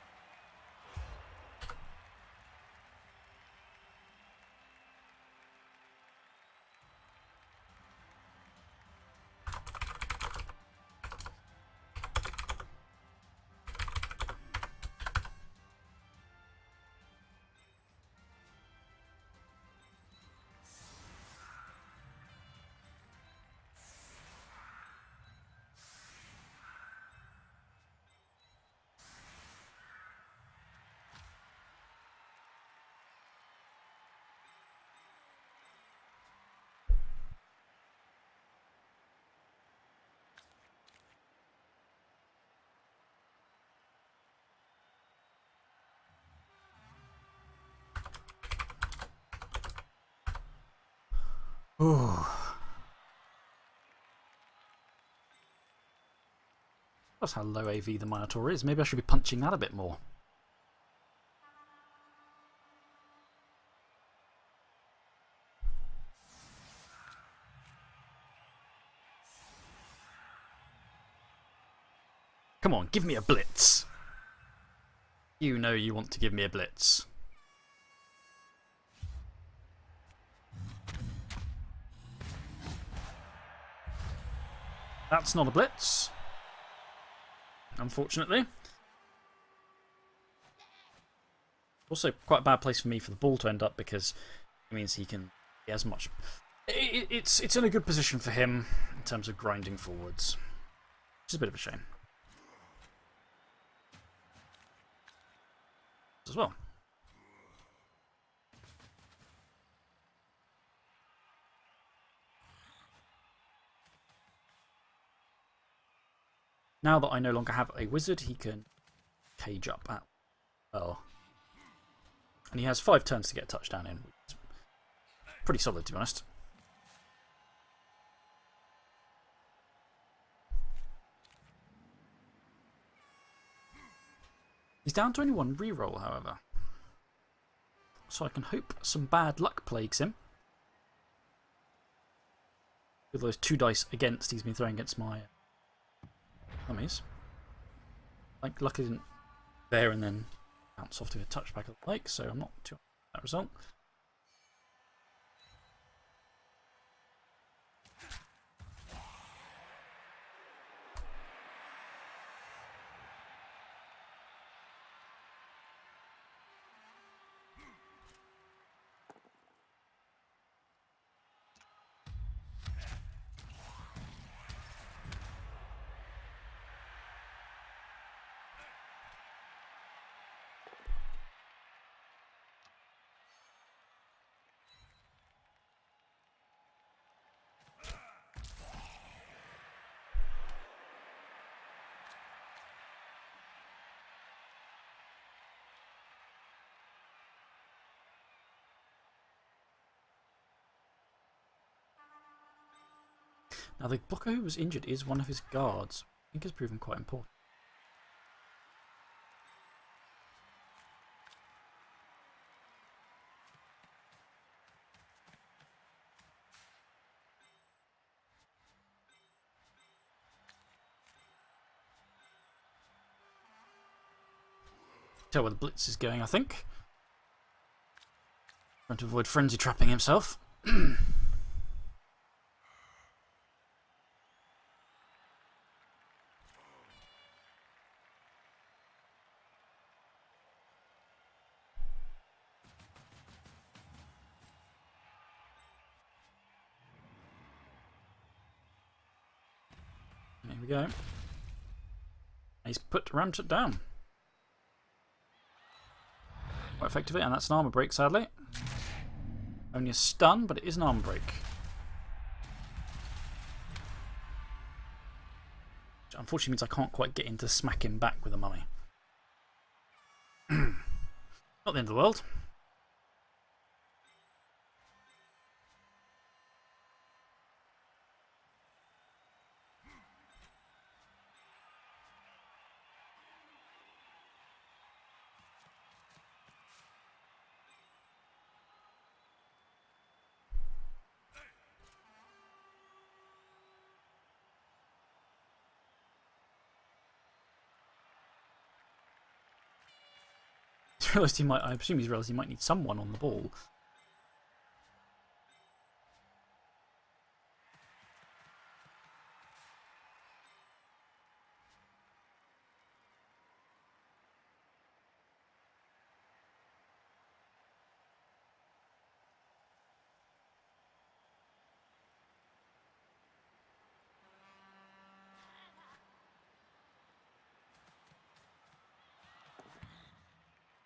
Ooh. That's how low AV the Minotaur is. Maybe I should be punching that a bit more. Come on, give me a blitz. You know you want to give me a blitz. That's not a blitz, unfortunately. Also, quite a bad place for me for the ball to end up, because it means he has much. It's in a good position for him in terms of grinding forwards, which is a bit of a shame as well. Now that I no longer have a wizard, he can cage up at well. And he has 5 turns to get a touchdown in. Which is pretty solid, to be honest. He's down to only 1 reroll, however. So I can hope some bad luck plagues him. With those 2 dice against he's been throwing against my dummies. Like, luckily didn't there and then bounce off to a touchback of the like, so I'm not too happy with that result. Now, the blocker who was injured is one of his guards. I think it's proven quite important. Tell where the blitz is going, I think. Trying to avoid frenzy trapping himself. There we go. He's put Ramjet down. Quite effectively, and that's an armor break, sadly. Only a stun, but it is an armor break. Which unfortunately means I can't quite get in to smack him back with a mummy. Not the end of the world. I presume he's realised he might need someone on the ball.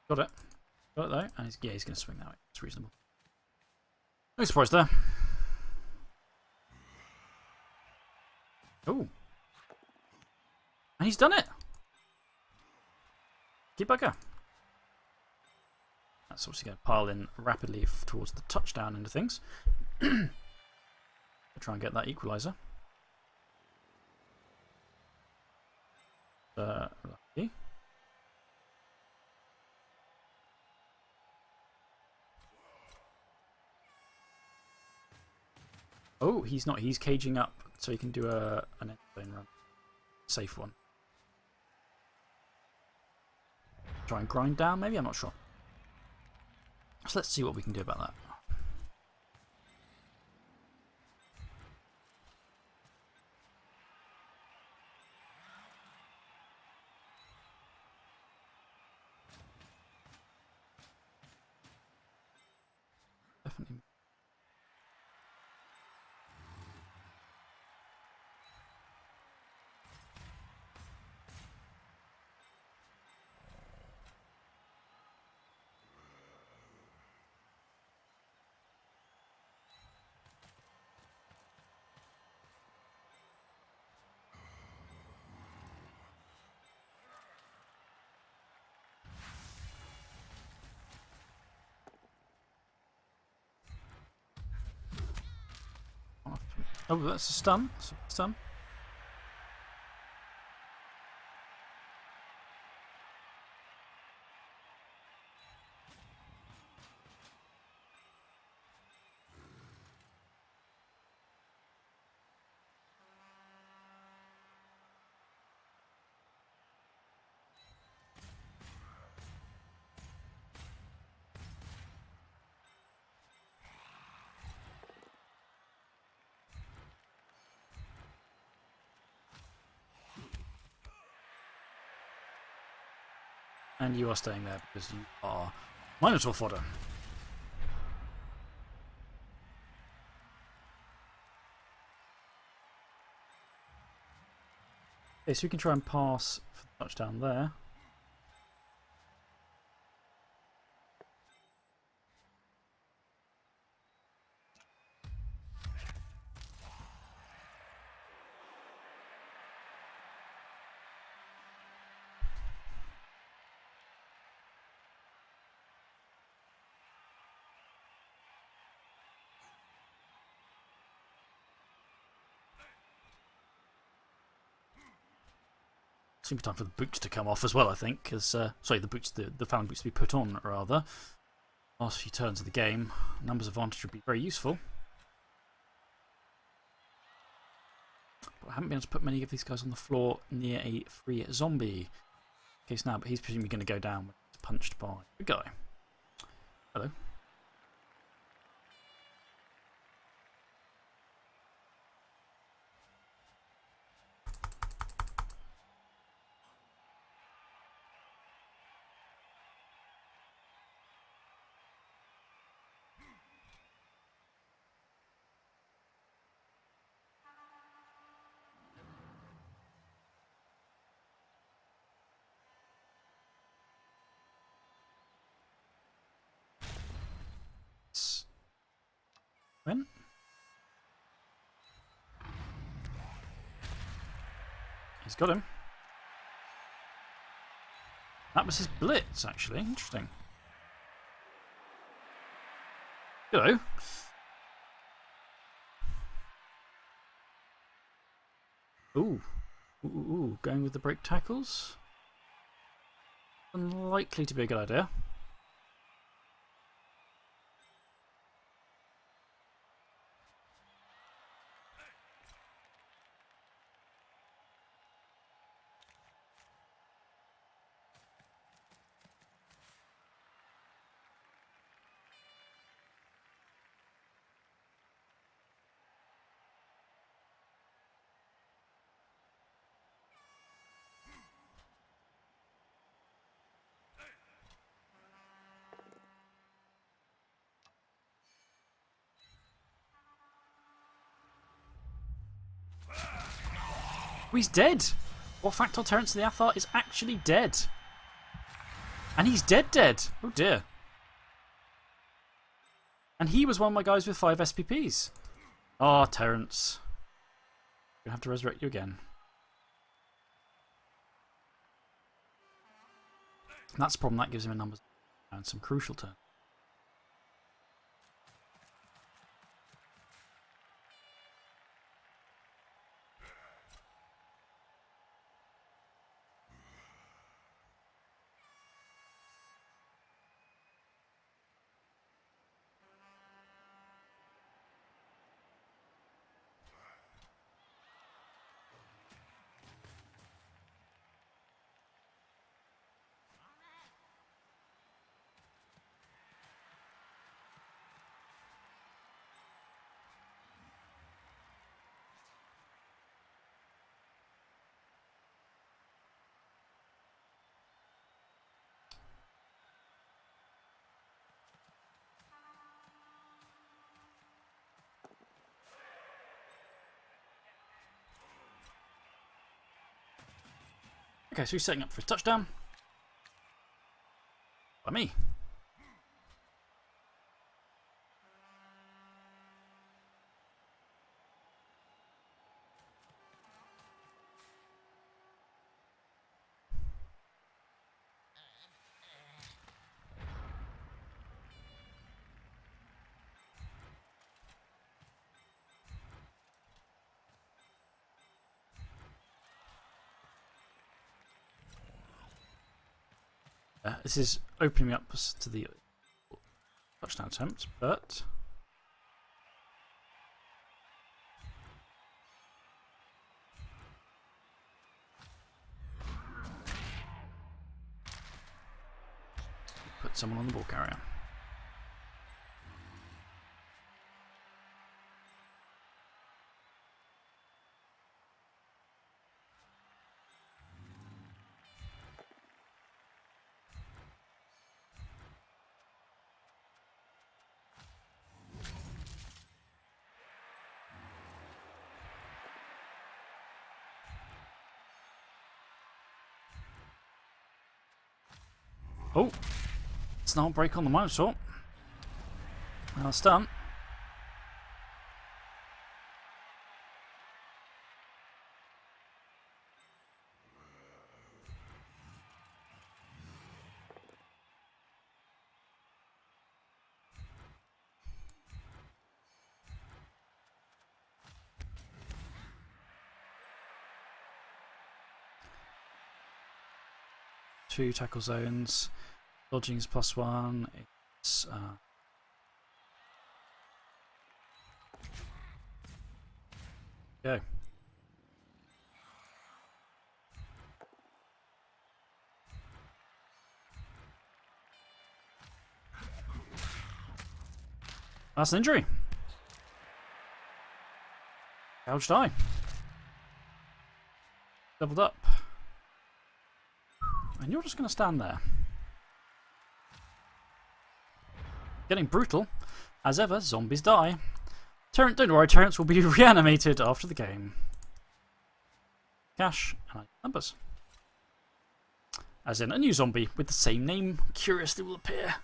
Got it. Got it though. And yeah, he's going to swing that way. It's reasonable. No surprise there. Oh. And he's done it. Keep bugger. That's obviously going to pile in rapidly towards the touchdown end of things. Try and get that equaliser. Lucky. Oh, he's not. He's caging up so he can do an end zone run. Safe one. Try and grind down, maybe? I'm not sure. So let's see what we can do about that. Definitely. Oh, that's a stun. Stun. And you are staying there because you are Minotaur fodder. Okay, so we can try and pass for the touchdown there. Seems time for the boots to come off as well, I think. Cause, sorry, the Fallon boots to be put on, rather. Last few turns of the game. Numbers advantage would be very useful. But I haven't been able to put many of these guys on the floor near a free zombie case now, but he's presumably going to go down when he's punched by a guy. Hello. When? He's got him. That was his blitz, actually. Interesting. Hello. Ooh. Ooh, going with the break tackles. Unlikely to be a good idea. Oh, he's dead! What Factol Terrence of the Athar is actually dead. And he's dead. Oh dear. And he was one of my guys with 5 SPPs. Ah, oh, Terrence. We're going to have to resurrect you again. And that's the problem. That gives him a number and some crucial turns. Okay, so he's setting up for his touchdown. By me. This is opening up to the touchdown attempt, but put someone on the ball carrier. Oh, snarl break on the motor. Now it's done. 2 tackle zones. Dodging is +1. It's go. That's an injury. Gouged eye. Leveled up. And you're just going to stand there. Getting brutal. As ever, zombies die. Don't worry, Terrence will be reanimated after the game. Cash and numbers. As in, a new zombie with the same name curiously will appear.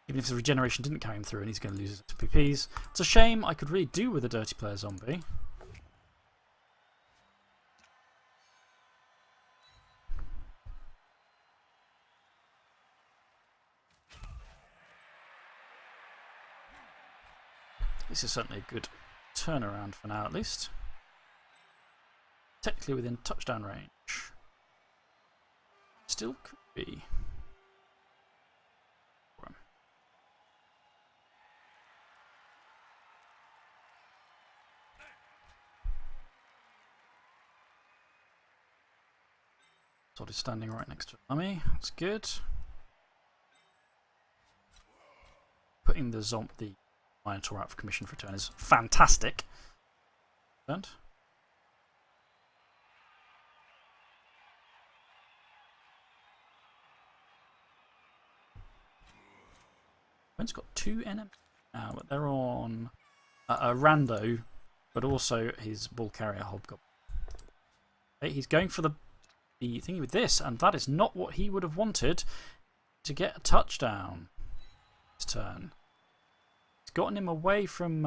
Even if the regeneration didn't carry him through and he's going to lose his PPs. It's a shame. I could really do with a dirty player zombie. This is certainly a good turnaround for now, at least. Technically within touchdown range. Still could be. Sort of standing right next to Mummy. That's good. Putting the Minotaur out for commission for return is fantastic. And Ben's got 2 enemies now, but they're on a rando, but also his ball carrier Hobgoblin. Okay, he's going for the thingy with this, and that is not what he would have wanted to get a touchdown this turn. It's gotten him away from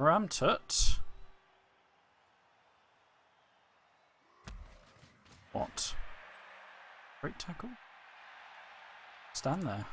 Ramtut. What? Great tackle? Stand there.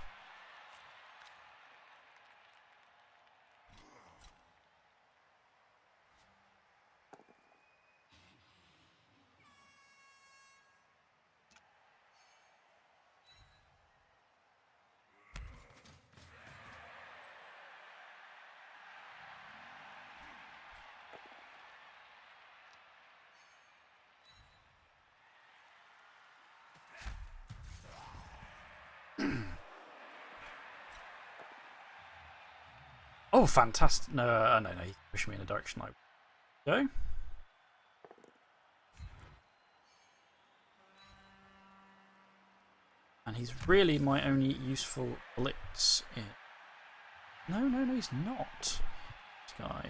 Oh, fantastic. No, no, he pushed me in a direction I go. And he's really my only useful blitz in. No, he's not. This guy.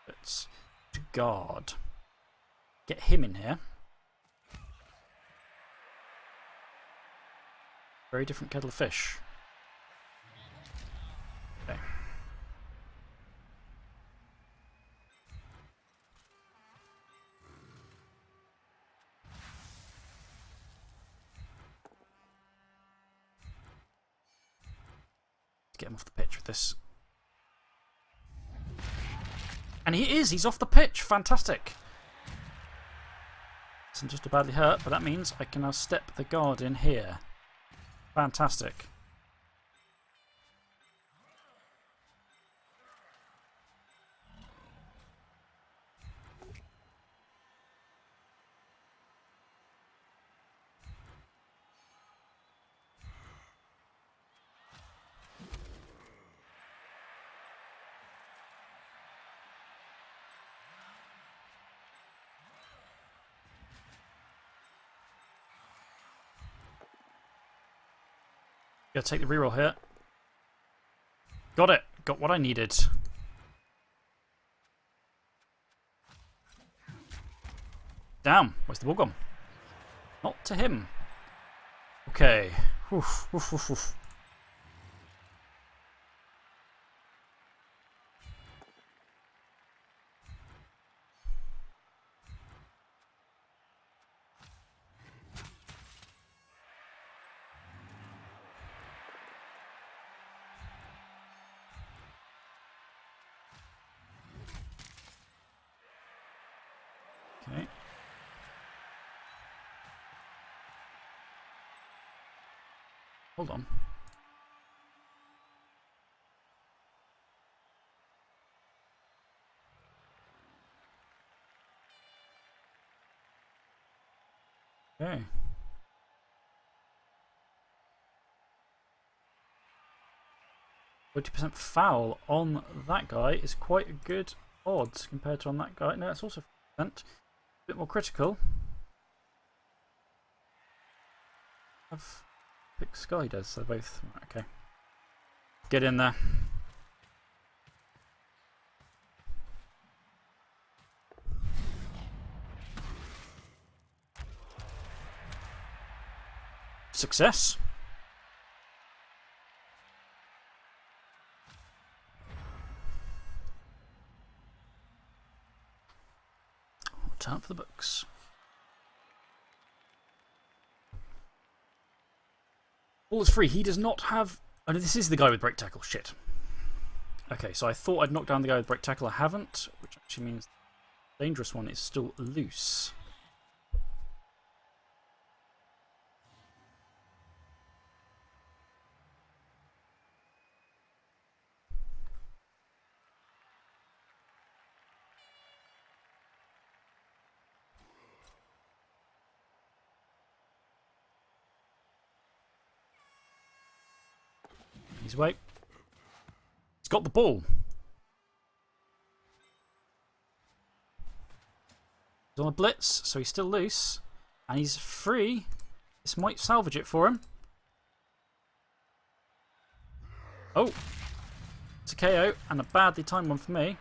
Let's to guard. Get him in here. Very different kettle of fish. Okay. Get him off the pitch with this. And he's off the pitch. Fantastic. I'm just badly hurt, but that means I can now step the guard in here. Fantastic. Gotta take the reroll here. Got it. Got what I needed. Damn. Where's the ball gone? Not to him. Okay. Oof, oof, oof, oof. Okay. Hold on. Okay. 40% foul on that guy is quite a good odds compared to on that guy. No, it's also 40%. A bit more critical. I've picked Sky does, so both. Okay. Get in there. Success. Time for the books. All is free. He does not have. Oh, no, this is the guy with break tackle. Shit. Okay, so I thought I'd knocked down the guy with break tackle. I haven't, which actually means the dangerous one is still loose. He's away. He's got the ball. He's on a blitz, so he's still loose. And he's free. This might salvage it for him. Oh. It's a KO, and a badly timed one for me.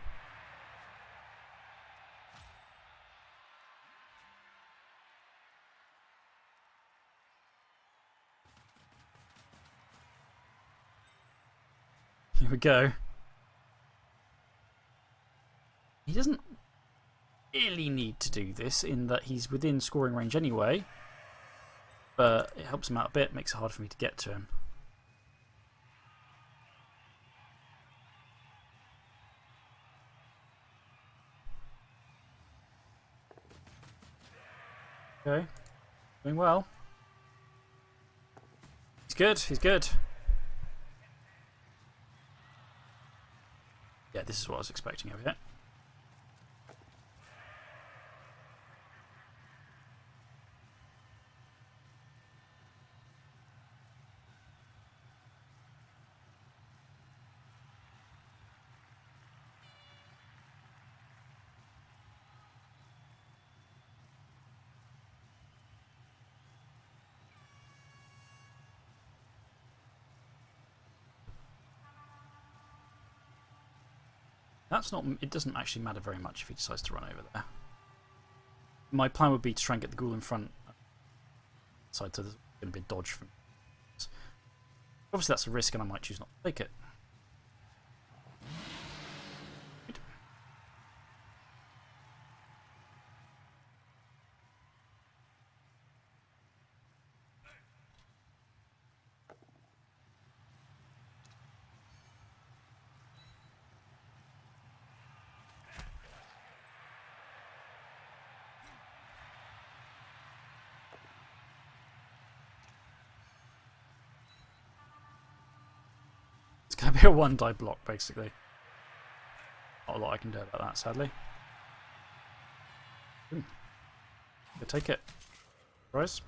Here we go. He doesn't really need to do this in that he's within scoring range anyway. But it helps him out a bit, makes it hard for me to get to him. Okay. Doing well. He's good, he's good. Yeah, this is what I was expecting over here. That's not. It doesn't actually matter very much if he decides to run over there. My plan would be to try and get the ghoul in front side, so there's going to be a dodge from. Obviously, that's a risk, and I might choose not to take it. It's going to be a one-die block, basically. Not a lot I can do about that, sadly. Go take it. Surprise.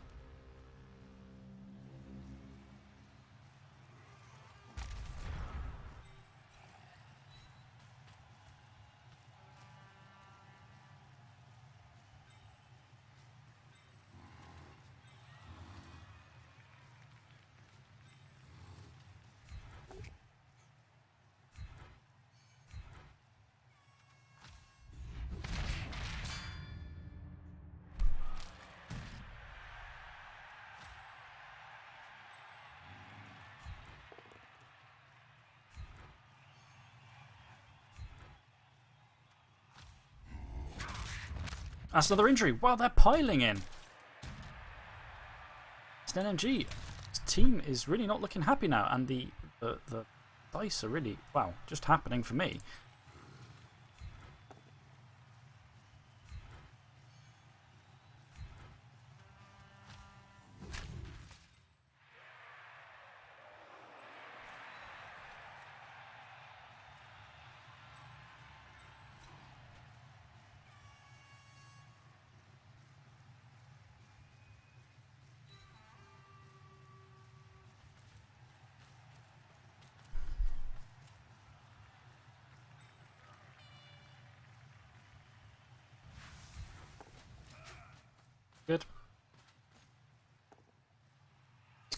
That's another injury. Wow, they're piling in. It's an NMG. This team is really not looking happy now, and the dice are really, wow, just happening for me.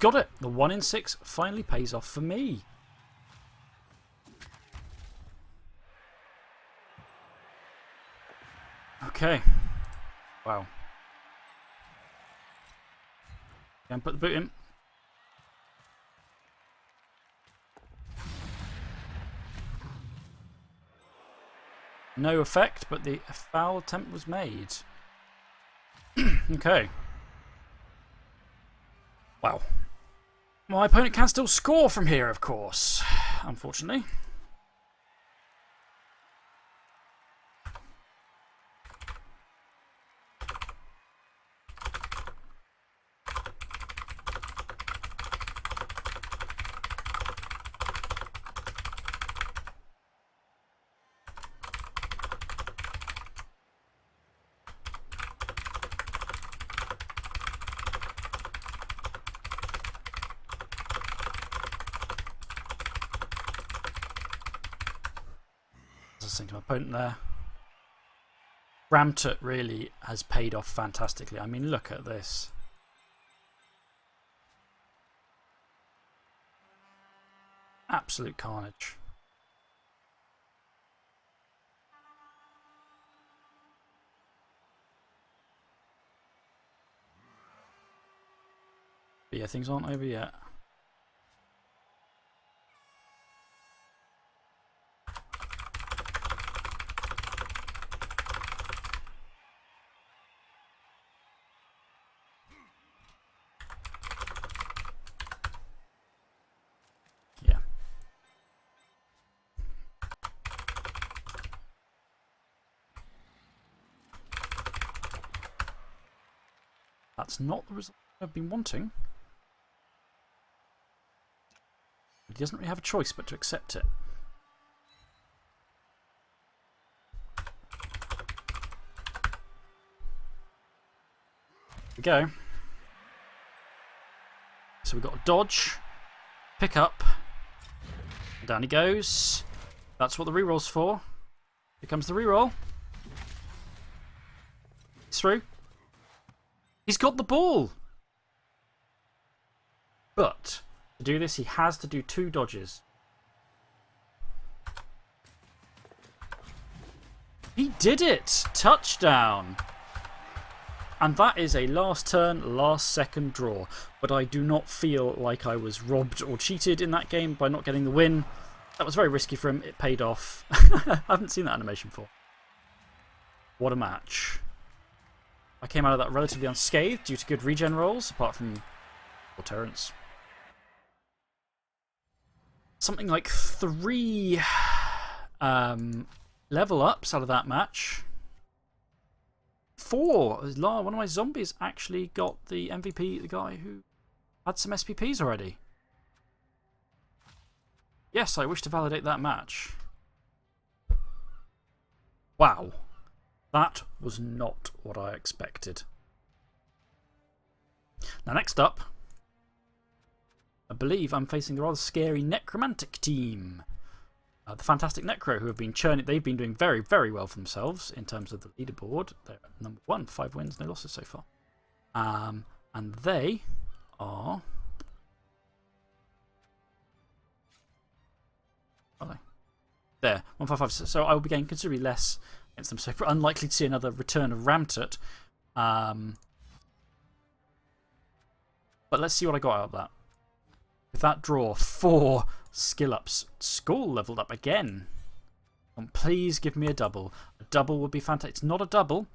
got it. The 1 in 6 finally pays off for me. Okay. Wow. Go and put the boot in. No effect, but the foul attempt was made. Okay. Wow. My opponent can still score from here, of course. Unfortunately. To my opponent there. Ramtut really has paid off fantastically. I mean, look at this. Absolute carnage. But yeah, things aren't over yet. That's not the result I've been wanting. He doesn't really have a choice but to accept it. Here we go. So we've got a dodge, pick up, and down he goes. That's what the reroll's for. Here comes the reroll. He's through. He's got the ball! But to do this, he has to do 2 dodges. He did it! Touchdown! And that is a last turn, last second draw. But I do not feel like I was robbed or cheated in that game by not getting the win. That was very risky for him. It paid off. I haven't seen that animation before. What a match. I came out of that relatively unscathed due to good regen rolls, apart from Torrents. Something like 3 level ups out of that match. 4. One of my zombies actually got the MVP, the guy who had some SPPs already. Yes, I wish to validate that match. Wow. That was not what I expected. Now, next up, I believe I'm facing a rather scary necromantic team. The Fantastic Necro, who have been churning. They've been doing very, very well for themselves in terms of the leaderboard. They're at number 1, 5 wins, no losses so far. And they are. Are they? There, 155. So I will be getting considerably less against them. So unlikely to see another return of Ramtut. But let's see what I got out of that. With that draw, 4 skill ups. Skull leveled up again. And please give me a double. A double would be fantastic. It's not a double.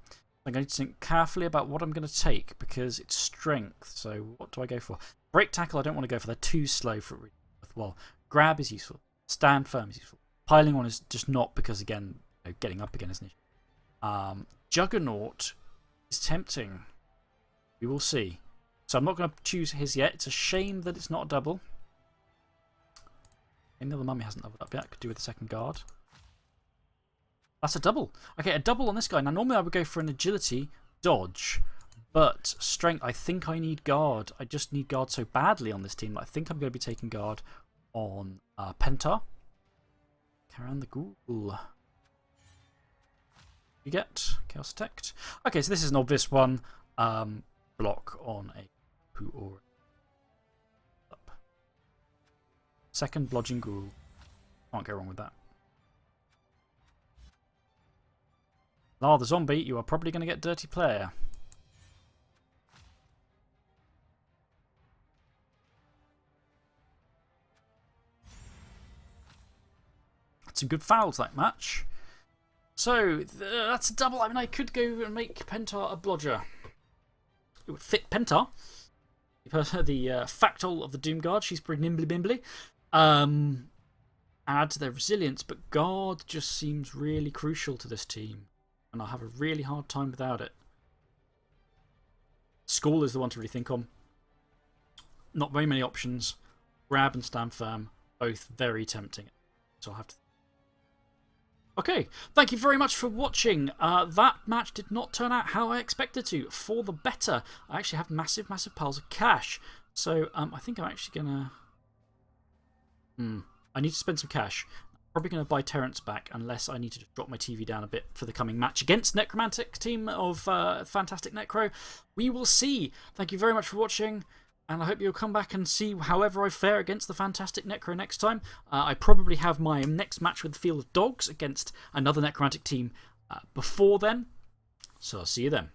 I'm going to think carefully about what I'm going to take because it's strength. So what do I go for? Break tackle I don't want to go for. They're too slow for it. Well, grab is useful. Stand firm is useful. Piling on is just not because, again, getting up again isn't it? Juggernaut is tempting. We will see. So I'm not going to choose his yet. It's a shame that it's not a double. Maybe the other mummy hasn't leveled up yet. Could do with the second guard. That's a double. Okay, a double on this guy. Now, normally I would go for an agility dodge. But strength, I think I need guard. I just need guard so badly on this team that I think I'm going to be taking guard on Pentar. Karan the Ghoul. You get Chaos Detect. Okay, so this is an obvious one. Block on a poo or. Second Blodging Ghoul. Can't go wrong with that. Oh, the zombie, you are probably going to get Dirty Player. Had some good fouls that match. So, that's a double. I mean, I could go and make Pentar a Blodger. It would fit Pentar. The Factol of the Doomguard, she's pretty nimbly bimbly. Add to their resilience, but Guard just seems really crucial to this team. And I'll have a really hard time without it. Skull is the one to really think on. Not very many options. Grab and Stand Firm, both very tempting. So I'll have to. Okay, thank you very much for watching. That match did not turn out how I expected to, for the better. I actually have massive, massive piles of cash. So I think I'm actually going to. I need to spend some cash. Probably going to buy Terrence back unless I need to just drop my TV down a bit for the coming match against Necromantic team of Fantastic Necro. We will see. Thank you very much for watching, and I hope you'll come back and see however I fare against the Fantastic Necro next time. I probably have my next match with the Field of Dogs against another Necromantic team before then, so I'll see you then.